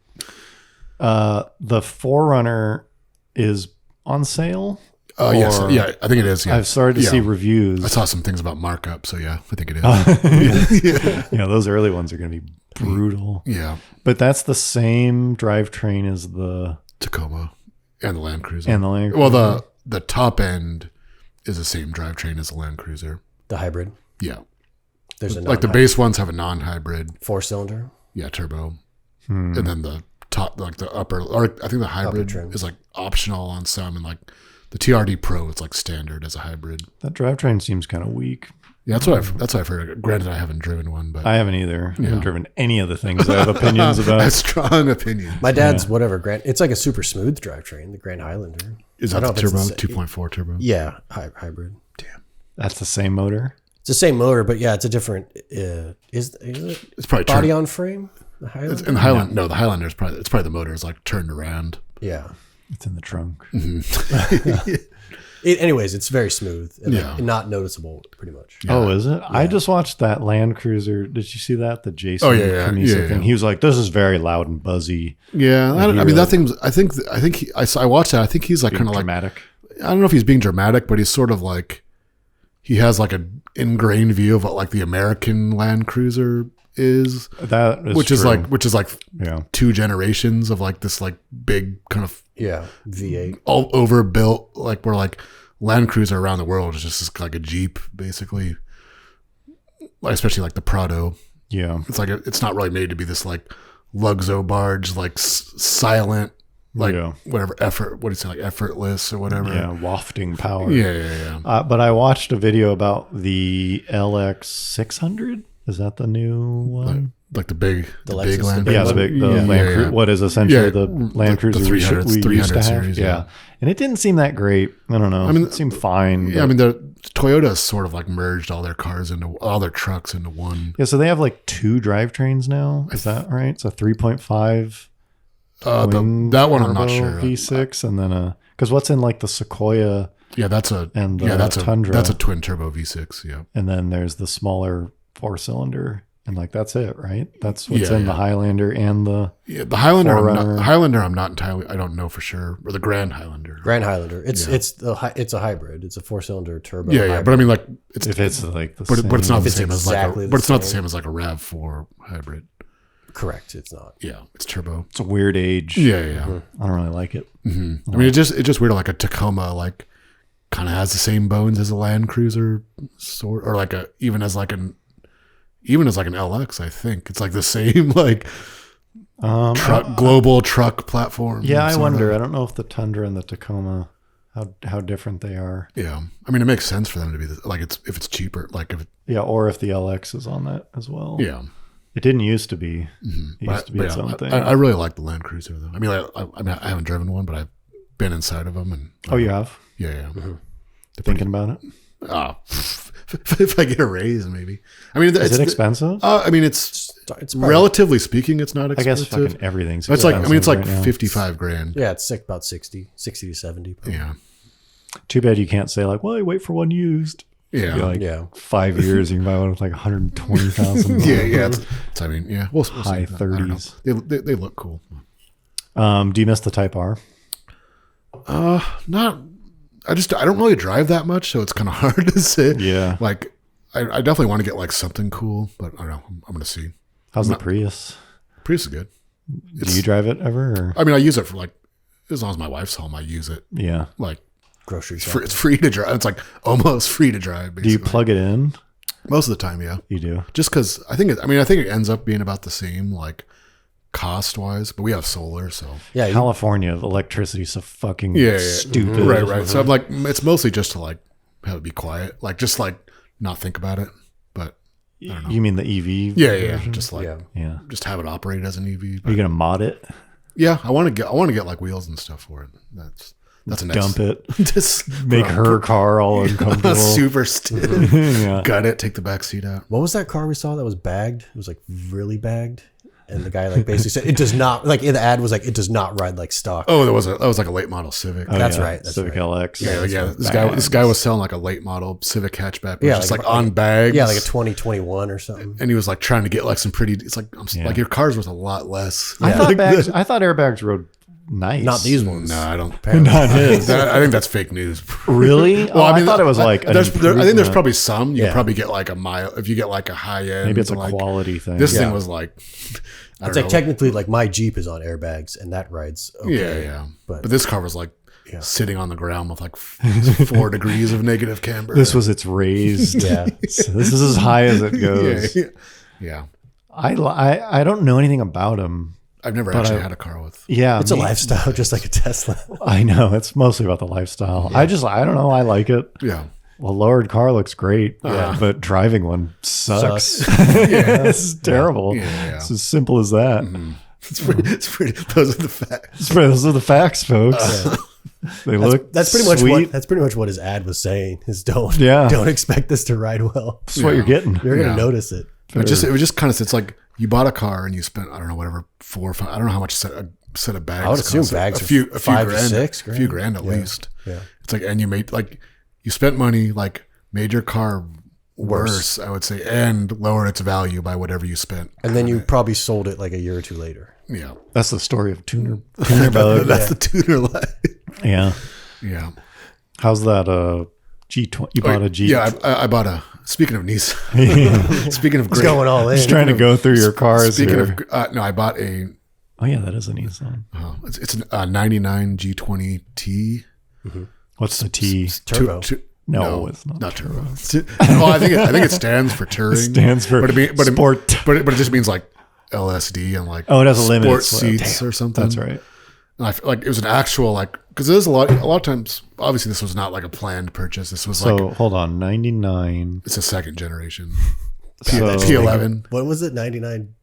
The 4Runner is on sale. Yes, I think it is. Yeah. I've started to see reviews. I saw some things about markup, so yeah, I think it is. Those early ones are going to be brutal. Yeah, but that's the same drivetrain as the Tacoma and the Land Cruiser. Well, the top end is the same drivetrain as the Land Cruiser. The hybrid. Yeah, there's like the base ones have a non-hybrid 4-cylinder. Yeah, turbo, and then the top, like the upper, or I think the hybrid is like optional on some, and like. The TRD Pro, it's like standard as a hybrid. That drivetrain seems kind of weak. Yeah, that's what I've heard. Granted, I haven't driven one, but I haven't either. I haven't driven any of the things I have opinions about. A strong opinion. My dad's it's like a super smooth drivetrain, the Grand Highlander. Is that the turbo, 2.4 turbo? Yeah, hybrid. Damn, that's the same motor. It's the same motor, but yeah, it's a different. Is it? It's probably body on frame. The Highlander. In the Highlander, no, the Highlander is probably the motor is like turned around. Yeah. It's in the trunk. Mm-hmm. Anyways, it's very smooth and Yeah. not noticeable, pretty much. Oh, is it? I just watched that Land Cruiser. Did you see that? The Jason Cammisa thing. Yeah. He was like, "This is very loud and buzzy." Yeah, I mean that thing's. I think I watched that. I think he's like kind of like dramatic. I don't know if he's being dramatic, but he's sort of like he has like an ingrained view of what like the American Land Cruiser is, That is which is like yeah. 2 generations of like this like big kind of Yeah, V8. all overbuilt like where like Land Cruiser around the world is just like a Jeep basically, like, especially like the Prado. Yeah. It's like it's not really made to be this like Luxo barge, like silent, like whatever effort. What do you say, like effortless or whatever? Yeah, wafting power. Yeah. But I watched a video about the LX 600. Is that the new one? Like the big Lexus, Land the big Cruiser. The Land Cruiser. What is essentially the Land Cruiser the 300, we used to have. series, yeah. And it didn't seem that great. I don't know. I mean, it seemed fine. Yeah, I mean, the Toyota sort of like merged all their trucks into one. Yeah, so they have like 2 drivetrains now. Is that right? It's a 3.5 that one I'm not sure. V6 and then because what's in like the Sequoia that's a Tundra. That's a twin turbo V6. Yeah, and then there's the smaller 4-cylinder, and like that's it, right? That's what's in the Highlander and the Highlander. Forerunner. I'm not entirely. I don't know for sure. Or the Grand Highlander. Grand Highlander. It's a hybrid. It's a 4-cylinder turbo. Yeah, hybrid. but I mean, like if it's like the but same. it's not the It's same as like exactly but it's not the same. same as like a Rav4 hybrid. Correct. It's not. Yeah, it's turbo. It's a weird age. Yeah. I don't really like it. Mm-hmm. I mean, it's just weird. Like a Tacoma, like kind of has the same bones as a Land Cruiser, sort, or like even as like an LX. I think it's like the same like global truck platform. Yeah, I wonder. I don't know if the Tundra and the Tacoma, how different they are. Yeah, I mean, it makes sense for them to be like if it's cheaper, like or if the LX is on that as well. Yeah. It didn't used to be. It used to be its own thing. I really like the Land Cruiser though. I mean, I haven't driven one, but I've been inside of them. And you have? Yeah. Mm-hmm. Thinking about it? If I get a raise, maybe. I mean, is it expensive? I mean, it's relatively speaking, it's not expensive. I guess fucking everything's it's like, I mean, it's like right now. 55 grand. Yeah, it's about 60 to 70. Probably. Yeah. Too bad you can't say like, well, I wait for one used. Yeah. Like 5 years, you can buy one with like 120,000. Yeah. I mean, yeah. We'll high see. 30s. They look cool. Do you miss the Type R? Not. I don't really drive that much, so it's kind of hard to say. Yeah. Like, I definitely want to get like something cool, but I don't know. I'm gonna see. How's the Prius? Prius is good. Do you drive it ever? Or? I mean, I use it for like as long as my wife's home. I use it. Yeah. Like Groceries. it's free to drive. It's like almost free to drive. Basically. Do you plug it in? Most of the time, yeah. You do. Just because I think it ends up being about the same, like cost wise. But we have solar, so Yeah, California, electricity's so fucking stupid. Right. So I'm like, it's mostly just to like have it be quiet, like just like not think about it. But I don't know. You mean the EV? Yeah. Just like Yeah. just have it operate as an EV. Are you gonna mod it? Yeah, I want to get like wheels and stuff for it. That's a next, Dump it. Just Make her car all uncomfortable. super stiff. Yeah. Gut it. Take the back seat out. What was that car we saw that was bagged? It was like really bagged. And the guy like basically said it does not, like in the ad was like, it does not ride like stock. Oh, that was like a late model Civic. Oh, That's yeah. right. That's Civic right. LX. Yeah. This guy was selling like a late model Civic hatchback, but just like on bags. Yeah, like a 2021 or something. And he was like trying to get like some pretty. It's like like your car's worth a lot less. I thought airbags rode nice. Not these ones. No, I don't. Not his. I think that's fake news. Really? Well, I thought it was like. I think there's probably some. You can probably get like a mile if you get like a high end. Maybe it's a like, quality thing. This thing was like. It's like technically like my Jeep is on airbags and that rides okay. Yeah. But this car was like sitting on the ground with like 4 degrees of negative camber. This was its raised. Yeah. So this is as high as it goes. Yeah. I don't know anything about them. I've never actually had a car with. Yeah. It's a lifestyle, just like a Tesla. I know. It's mostly about the lifestyle. Yeah. I don't know. I like it. Yeah. Well, lowered car looks great, but driving one sucks. It's terrible. Yeah. It's as simple as that. Mm-hmm. It's pretty. Those are the facts. Those are the facts, folks. They look. That's pretty sweet. much what his ad was saying. Is don't expect this to ride well. That's what you're getting. You're gonna notice it. It was just kind of. It's like you bought a car and you spent I don't know whatever 4 or 5. I don't know how much set of bags. I would assume costs bags a few are 5 to grand, 6 a few grand at Yeah. least. Yeah. It's like, and you made like you spent money, like made your car worse, I would say, and lowered its value by whatever you spent. And then you probably sold it like a year or two later. Yeah, That's the story of tuner bug. that's the tuner life. Yeah. Yeah. How's that G20? You bought a G? Yeah, I bought a. Speaking of Nissan, speaking of It's great, going all in. Just trying to go through your cars. speaking here. of, no, I bought a. Oh yeah, that is a Nissan. It's a 99 G20T. What's the T? Turbo. No, it's not turbo. Well, I think it stands for touring. Stands for sport. But it just means like LSD and like Oh, it has a limited sport slip. seats or something. That's right. And I feel like it was an actual like because there's a lot of times. Obviously, this was not like a planned purchase. This was So like hold on, 99. it's a second generation So P11. What was it? 99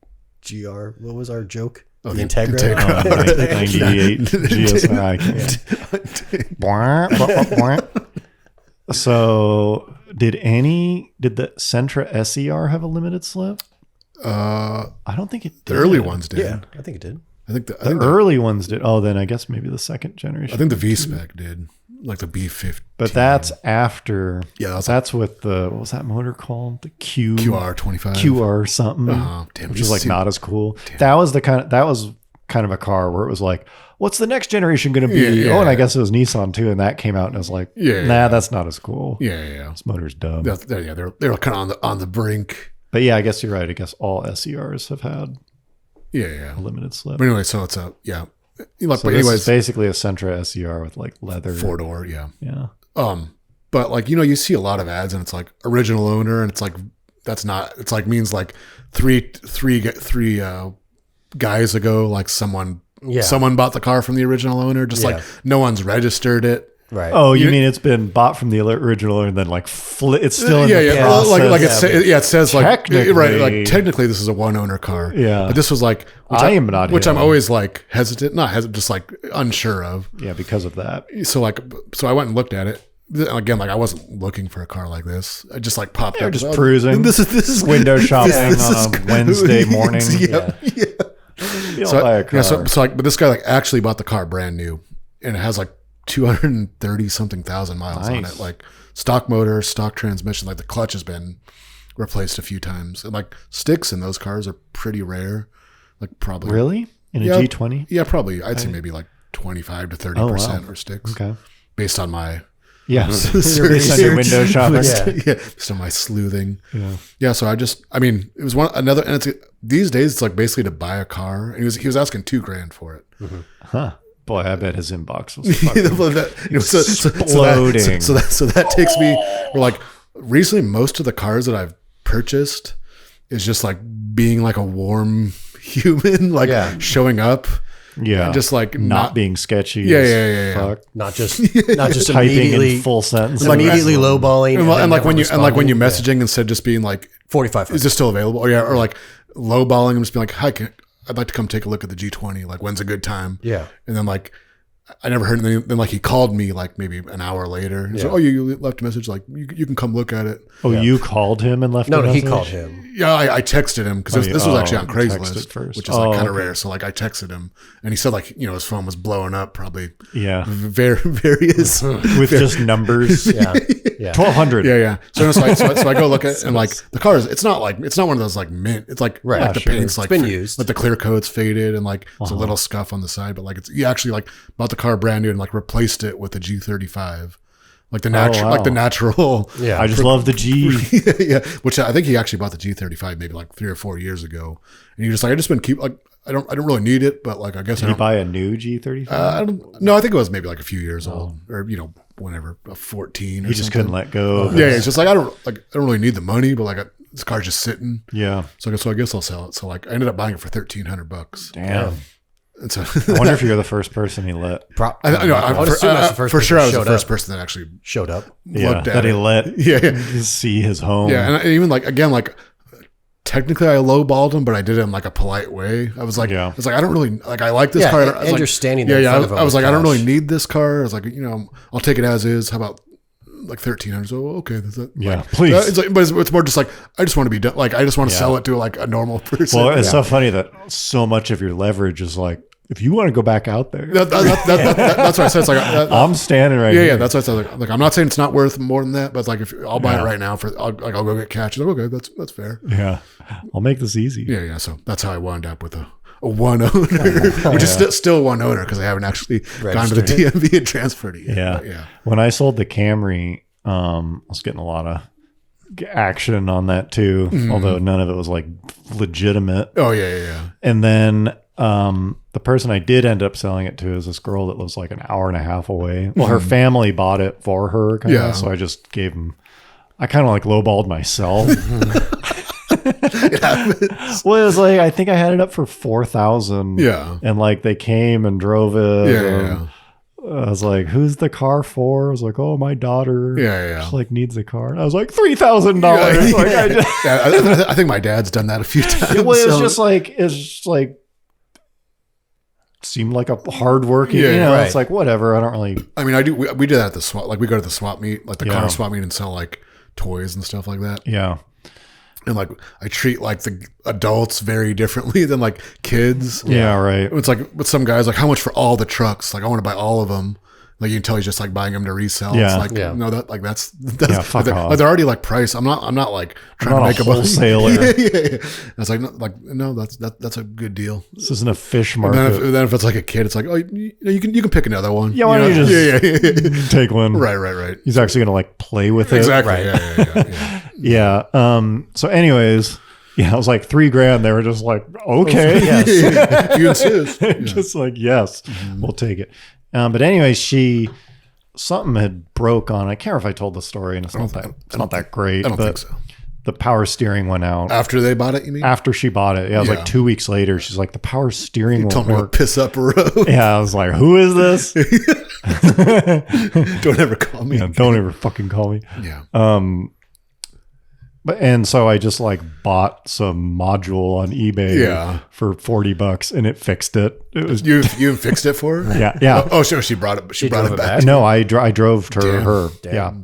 GR. What was our joke? Oh, the the Integra. Integra. 98 GSI. So did the Sentra SER have a limited slip? I don't think it did. The early ones did. Yeah, I think it did. I think the Early ones did. Oh, then I guess maybe the second generation. I think the V spec did, like the B50. But that's after. Yeah, that's with the, what was that motor called? The QR25. QR something, Damn, which is like not as cool. That was kind of a car where it was like, what's the next generation going to be? Yeah. Oh, and I guess it was Nissan too, and that came out, and I was like, Yeah. that's not as cool. Yeah. This motor's dumb. They're kind of on the brink. But yeah, I guess you're right. I guess all SERs have had Yeah. a limited slip. But anyway, so it's a So but this anyways, is basically a Sentra SER with like leather. 4-door. Yeah. Yeah. But like you see a lot of ads, and it's like original owner, and it's like that's not. It's like means like three guys ago, like someone bought the car from the original owner. Just like no one's registered it. Right. Oh, you mean it's been bought from the original and then like it's still in the Well, process. it says like Technically. right, like technically this is a one owner car. Yeah. But this was like which I'm always like just like unsure of. Yeah, because of that. So I went and looked at it. Again, like I wasn't looking for a car like this. I just like popped up. Just cruising. This is window shopping this is on a Wednesday morning. Yeah. You don't buy a car. But this guy like actually bought the car brand new, and it has like 230 something thousand miles on it. Like stock motor, stock transmission. Like the clutch has been replaced a few times, and like sticks in those cars are pretty rare. Like probably Really? In a G20? Yeah, probably. I'd say maybe like 25 to 30% are sticks. Okay. Based on my Yes. Based on your window shopping. based on my sleuthing. Yeah. So it was and it's these days it's like basically to buy a car. And he was asking $2,000 for it. Huh. Boy, I bet his inbox was exploding. So that takes me. Like recently, most of the cars that I've purchased is just like being like a warm human, like showing up. Yeah, and just like not being sketchy. Yeah. Fuck. Not just Typing immediately in full sentences, immediately lowballing, and like when you messaging instead of just being like 45. Is this still available? Or like lowballing and just being like, hi, I'd like to come take a look at the G20. Like, when's a good time? Yeah. And then like, I never heard anything. Then like he called me like maybe an hour later. He's like, oh, you left a message. Like you can come look at it. Oh, you called him and left a message? He called him. Yeah, I texted him because this was actually on Craigslist, first. which is like kind of rare. So like I texted him and he said like, his phone was blowing up probably. Yeah. Various. With just numbers. Yeah. 1,200. Yeah. So I go look at it and like the cars, it's not one of those like mint. It's like, like the paint's like been used. Like the clear coat's faded and like it's a little scuff on the side, but like you actually like bought the car brand new and like replaced it with a G35. Like the natural. Yeah. I just love the G. Yeah. Which I think he actually bought the G35 maybe like 3 or 4 years ago. And he just like, I don't really need it, but like I guess Did you buy a new G35? I think it was maybe like a few years old or whenever, 14 or He just something. couldn't let go. Yeah, it's just like I don't really need the money, but like this car's just sitting. Yeah. So I guess I'll sell it. So like I ended up buying it for $1,300. Damn. And so I wonder if you're the first person he let. I would assume that's the first for sure I was the showed first up. person that actually Showed up. looked at that he it. let see his home. Yeah, and even like again like technically I lowballed him, but I did it in like a polite way. I was like, I don't really like. I like this car. And you're standing there. I was like, I don't really need this car. I was like, I'll take it as is. How about like 1,300? So okay, that's it. Yeah, like, please. It's like, but it's more just like I just want to be done. Like I just want to sell it to like a normal person. Well, it's so funny that so much of your leverage is like if you want to go back out there, That's what I said. It's like I'm standing right yeah, here. yeah. That's what I said. Like, I'm not saying it's not worth more than that, but it's like if I'll buy it right now I'll go get cash. Like, okay, that's fair. Yeah. I'll make this easy. Yeah, yeah. So that's how I wound up with a one owner, which is still one owner because I haven't actually gone to the DMV and transferred it yet. Yeah. But yeah. When I sold the Camry, I was getting a lot of action on that too, although none of it was like legitimate. Oh yeah. And then the person I did end up selling it to is this girl that lives like an hour and a half away. Well, her family bought it for her, kinda, so I just gave them. I kind of like lowballed myself. Well, it was like I think I had it up for $4,000. Yeah, and like they came and drove it. Yeah. I was like, "Who's the car for?" I was like, "Oh, my daughter. Yeah. She like needs a car." And I was like, $3,000. Like, I think my dad's done that a few times. Well, it's just like seemed like a hardworking. It's like whatever. I don't really. I mean, we do that at the swap. Like we go to the swap meet, like the car swap meet, and sell like toys and stuff like that. Yeah. And like I treat like the adults very differently than like kids. Yeah, right. It's like with some guys, like how much for all the trucks? Like I want to buy all of them. Like you can tell he's just like buying them to resell. Yeah. It's like no, that's fuck off. Like, they're already like priced. I'm not like trying to make a wholesaler. yeah. It's like no, that's a good deal. This isn't a fish And market. then if it's like a kid, it's like you can pick another one. Yeah, why don't you just take one? Right. He's actually gonna like play with it. Exactly. Right. Yeah. So anyways, I was like $3,000. They were just like, okay. Yes. You insist. Just like, yes, we'll take it. But anyways, something had broke on. I can't remember if I told the story, and it's not that great. I don't think so. The power steering went out After they bought it, you mean? after she bought it. Yeah, it was like 2 weeks later. She's like, the power steering won't Told me to work. piss up a road. Yeah, I was like, who is this? Don't ever call me. Yeah, don't ever fucking call me. Yeah. And so I just like bought some module on eBay for $40 and it fixed it. It was You fixed it for her? yeah. Oh, sure. She brought it. She brought it back. No, I drove to her. Damn.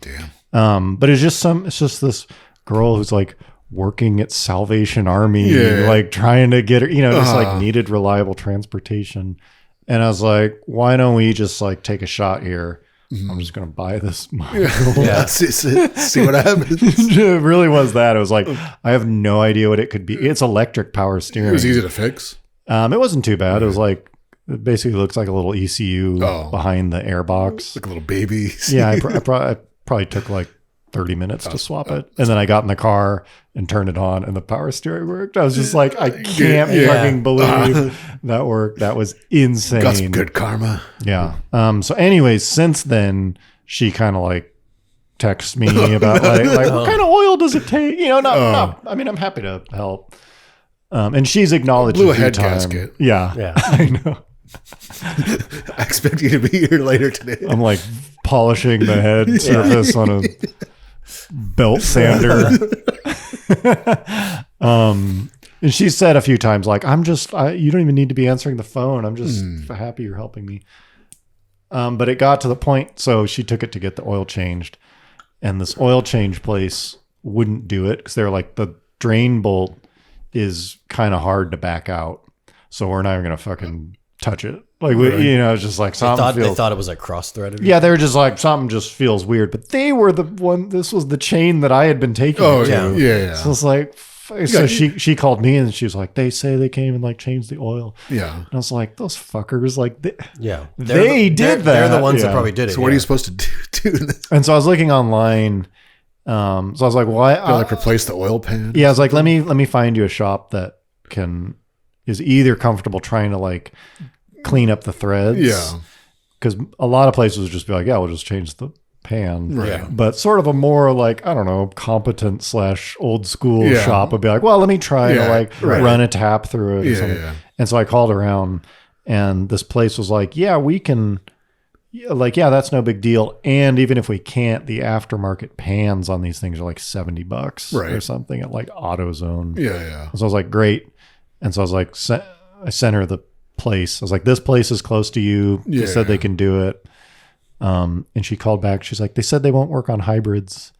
But it's just this girl who's like working at Salvation Army, like trying to get her, just like needed reliable transportation. And I was like, why don't we just like take a shot here? I'm just going to buy this module. Yeah. See what happens. It really was that. It was like, I have no idea what it could be. It's electric power steering. It was easy to fix. It wasn't too bad. It was like, it basically looks like a little ECU behind the airbox. Like a little baby. Yeah, I probably took like 30 minutes to swap it. And then I got in the car and turned it on and the power steering worked. I was just like, I can't fucking believe that worked. That was insane. Got some good karma. Yeah. So anyways, since then, she kind of like texts me about like what kind of oil does it take? I mean, I'm happy to help. And she's acknowledged Blew a a few head times. gasket. Yeah. I know. I expect you to be here later today. I'm like polishing the head surface on a belt sander. And she said a few times, like, you don't even need to be answering the phone. I'm just happy you're helping me. But it got to the point, so she took it to get the oil changed. And this oil change place wouldn't do it because they're like, the drain bolt is kind of hard to back out. So we're not even going to fucking touch it. Like, it's just like something They thought it was like cross-threaded. Yeah, they were just like, something just feels weird. But they were the one, this was the chain that I had been taking. Yeah. So it's like, so she called me and she was like, they say they came and like changed the oil. Yeah. And I was like, those fuckers, like, they did that. They're the ones that probably did it. So what are you supposed to do? And so I was looking online. So I was like, why? Like replace the oil pan? Yeah, I was like, let me find you a shop that is either comfortable trying to like clean up the threads. Yeah. Because a lot of places would just be like, yeah, we'll just change the pan. Right. But sort of a more like, I don't know, competent / old school shop would be like, well, let me try to like run a tap through it or something. Yeah. And so I called around and this place was like, yeah, we can, like, yeah, that's no big deal. And even if we can't, the aftermarket pans on these things are like $70 or something at like AutoZone. Yeah. So I was like, great. And so I was like, I sent her the place. I was like, this place is close to you. They said they can do it. And she called back. She's like, they said they won't work on hybrids.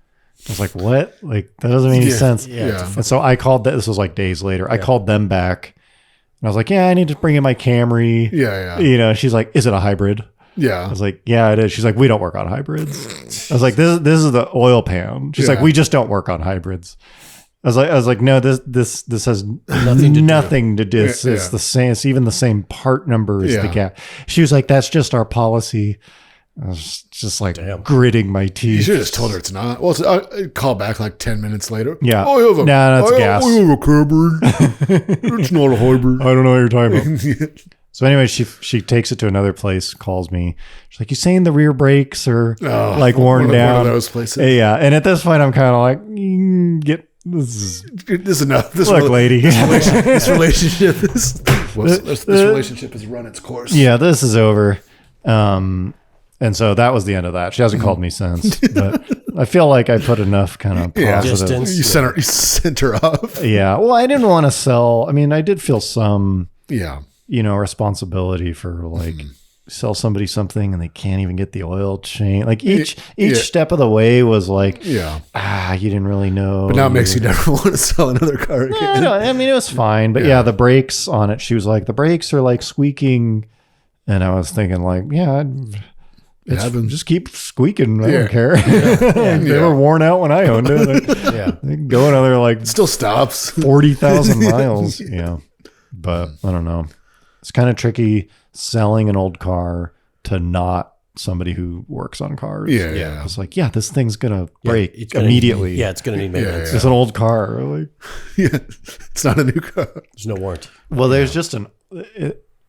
I was like, what? Like, that doesn't make any sense. Yeah. And so I called this was like days later. I called them back. And I was like, yeah, I need to bring in my Camry. Yeah. You know, she's like, is it a hybrid? Yeah. I was like, yeah, it is. She's like, we don't work on hybrids. I was like, this is the oil pan. She's like, we just don't work on hybrids. I was like, no, this has nothing to do. It's the same. It's even the same part number as the gas. She was like, that's just our policy. I was just like gritting my teeth. You should have just told her it's not. Well, call back like 10 minutes later. Yeah. Oh, you have no, it's gas. I have a hybrid. It's not a hybrid. I don't know what you're talking about. So anyway, she takes it to another place, calls me. She's like, you saying the rear brakes are like worn down? One of those places. Yeah. And at this point, I'm kind of like, this is enough. lady. This relationship has run its course. Yeah, this is over. And so that was the end of that. She hasn't called me since, but I feel like I put enough kind of positive. Distance. You sent her off. Yeah. Well, I didn't want to sell. I mean, I did feel some, Yeah. Responsibility for like sell somebody something and they can't even get the oil change. Like each step of the way was like, you didn't really know. But now it makes you never want to sell another car again. No, I mean, it was fine. But yeah, the brakes on it, she was like, the brakes are like squeaking. And I was thinking like, just keep squeaking. I don't care. They were worn out when I owned it. They can go another like it still stops 40,000 miles. Yeah. But I don't know. It's kind of tricky selling an old car to not somebody who works on cars. Yeah. It's like, this thing's going to break immediately. It's going to need maintenance. It's an old car. Like, it's not a new car. There's no warranty. Well, there's just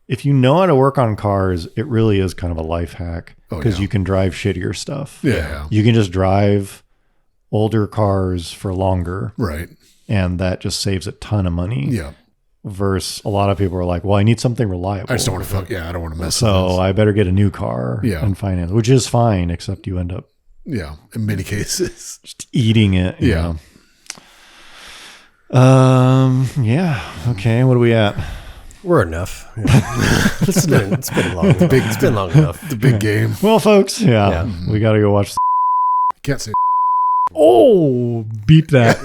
if you know how to work on cars, it really is kind of a life hack because you can drive shittier stuff. Yeah. You can just drive older cars for longer. Right. And that just saves a ton of money. Yeah. Versus a lot of people are like, well, I need something reliable. I just don't want to fuck. Yeah. I don't want to mess so with this. I better get a new car and finance, which is fine, except you end up in many cases just eating it. You know? Okay. What are we at? We're enough. It's been long. It's been long enough. The big game. Well, folks, we got to go watch. Can't say. Oh, beep that.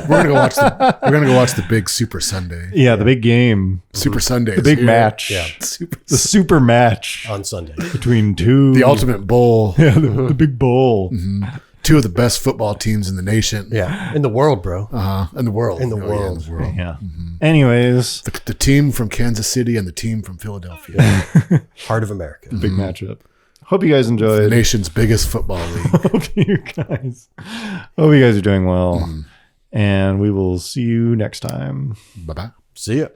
We're gonna go watch the big Super Sunday. Yeah, the big game. Super Sunday. The big match. Yeah. The super match on Sunday between two. The ultimate bowl. Yeah, the big bowl. Mm-hmm. Two of the best football teams in the nation. Yeah, in the world, bro. In the world. In the world. Yeah. Mm-hmm. Anyways, the team from Kansas City and the team from Philadelphia. Heart of America. Big matchup. Hope you guys enjoyed. The nation's biggest football league. Hope you guys are doing well. And we will see you next time. Bye-bye. See ya.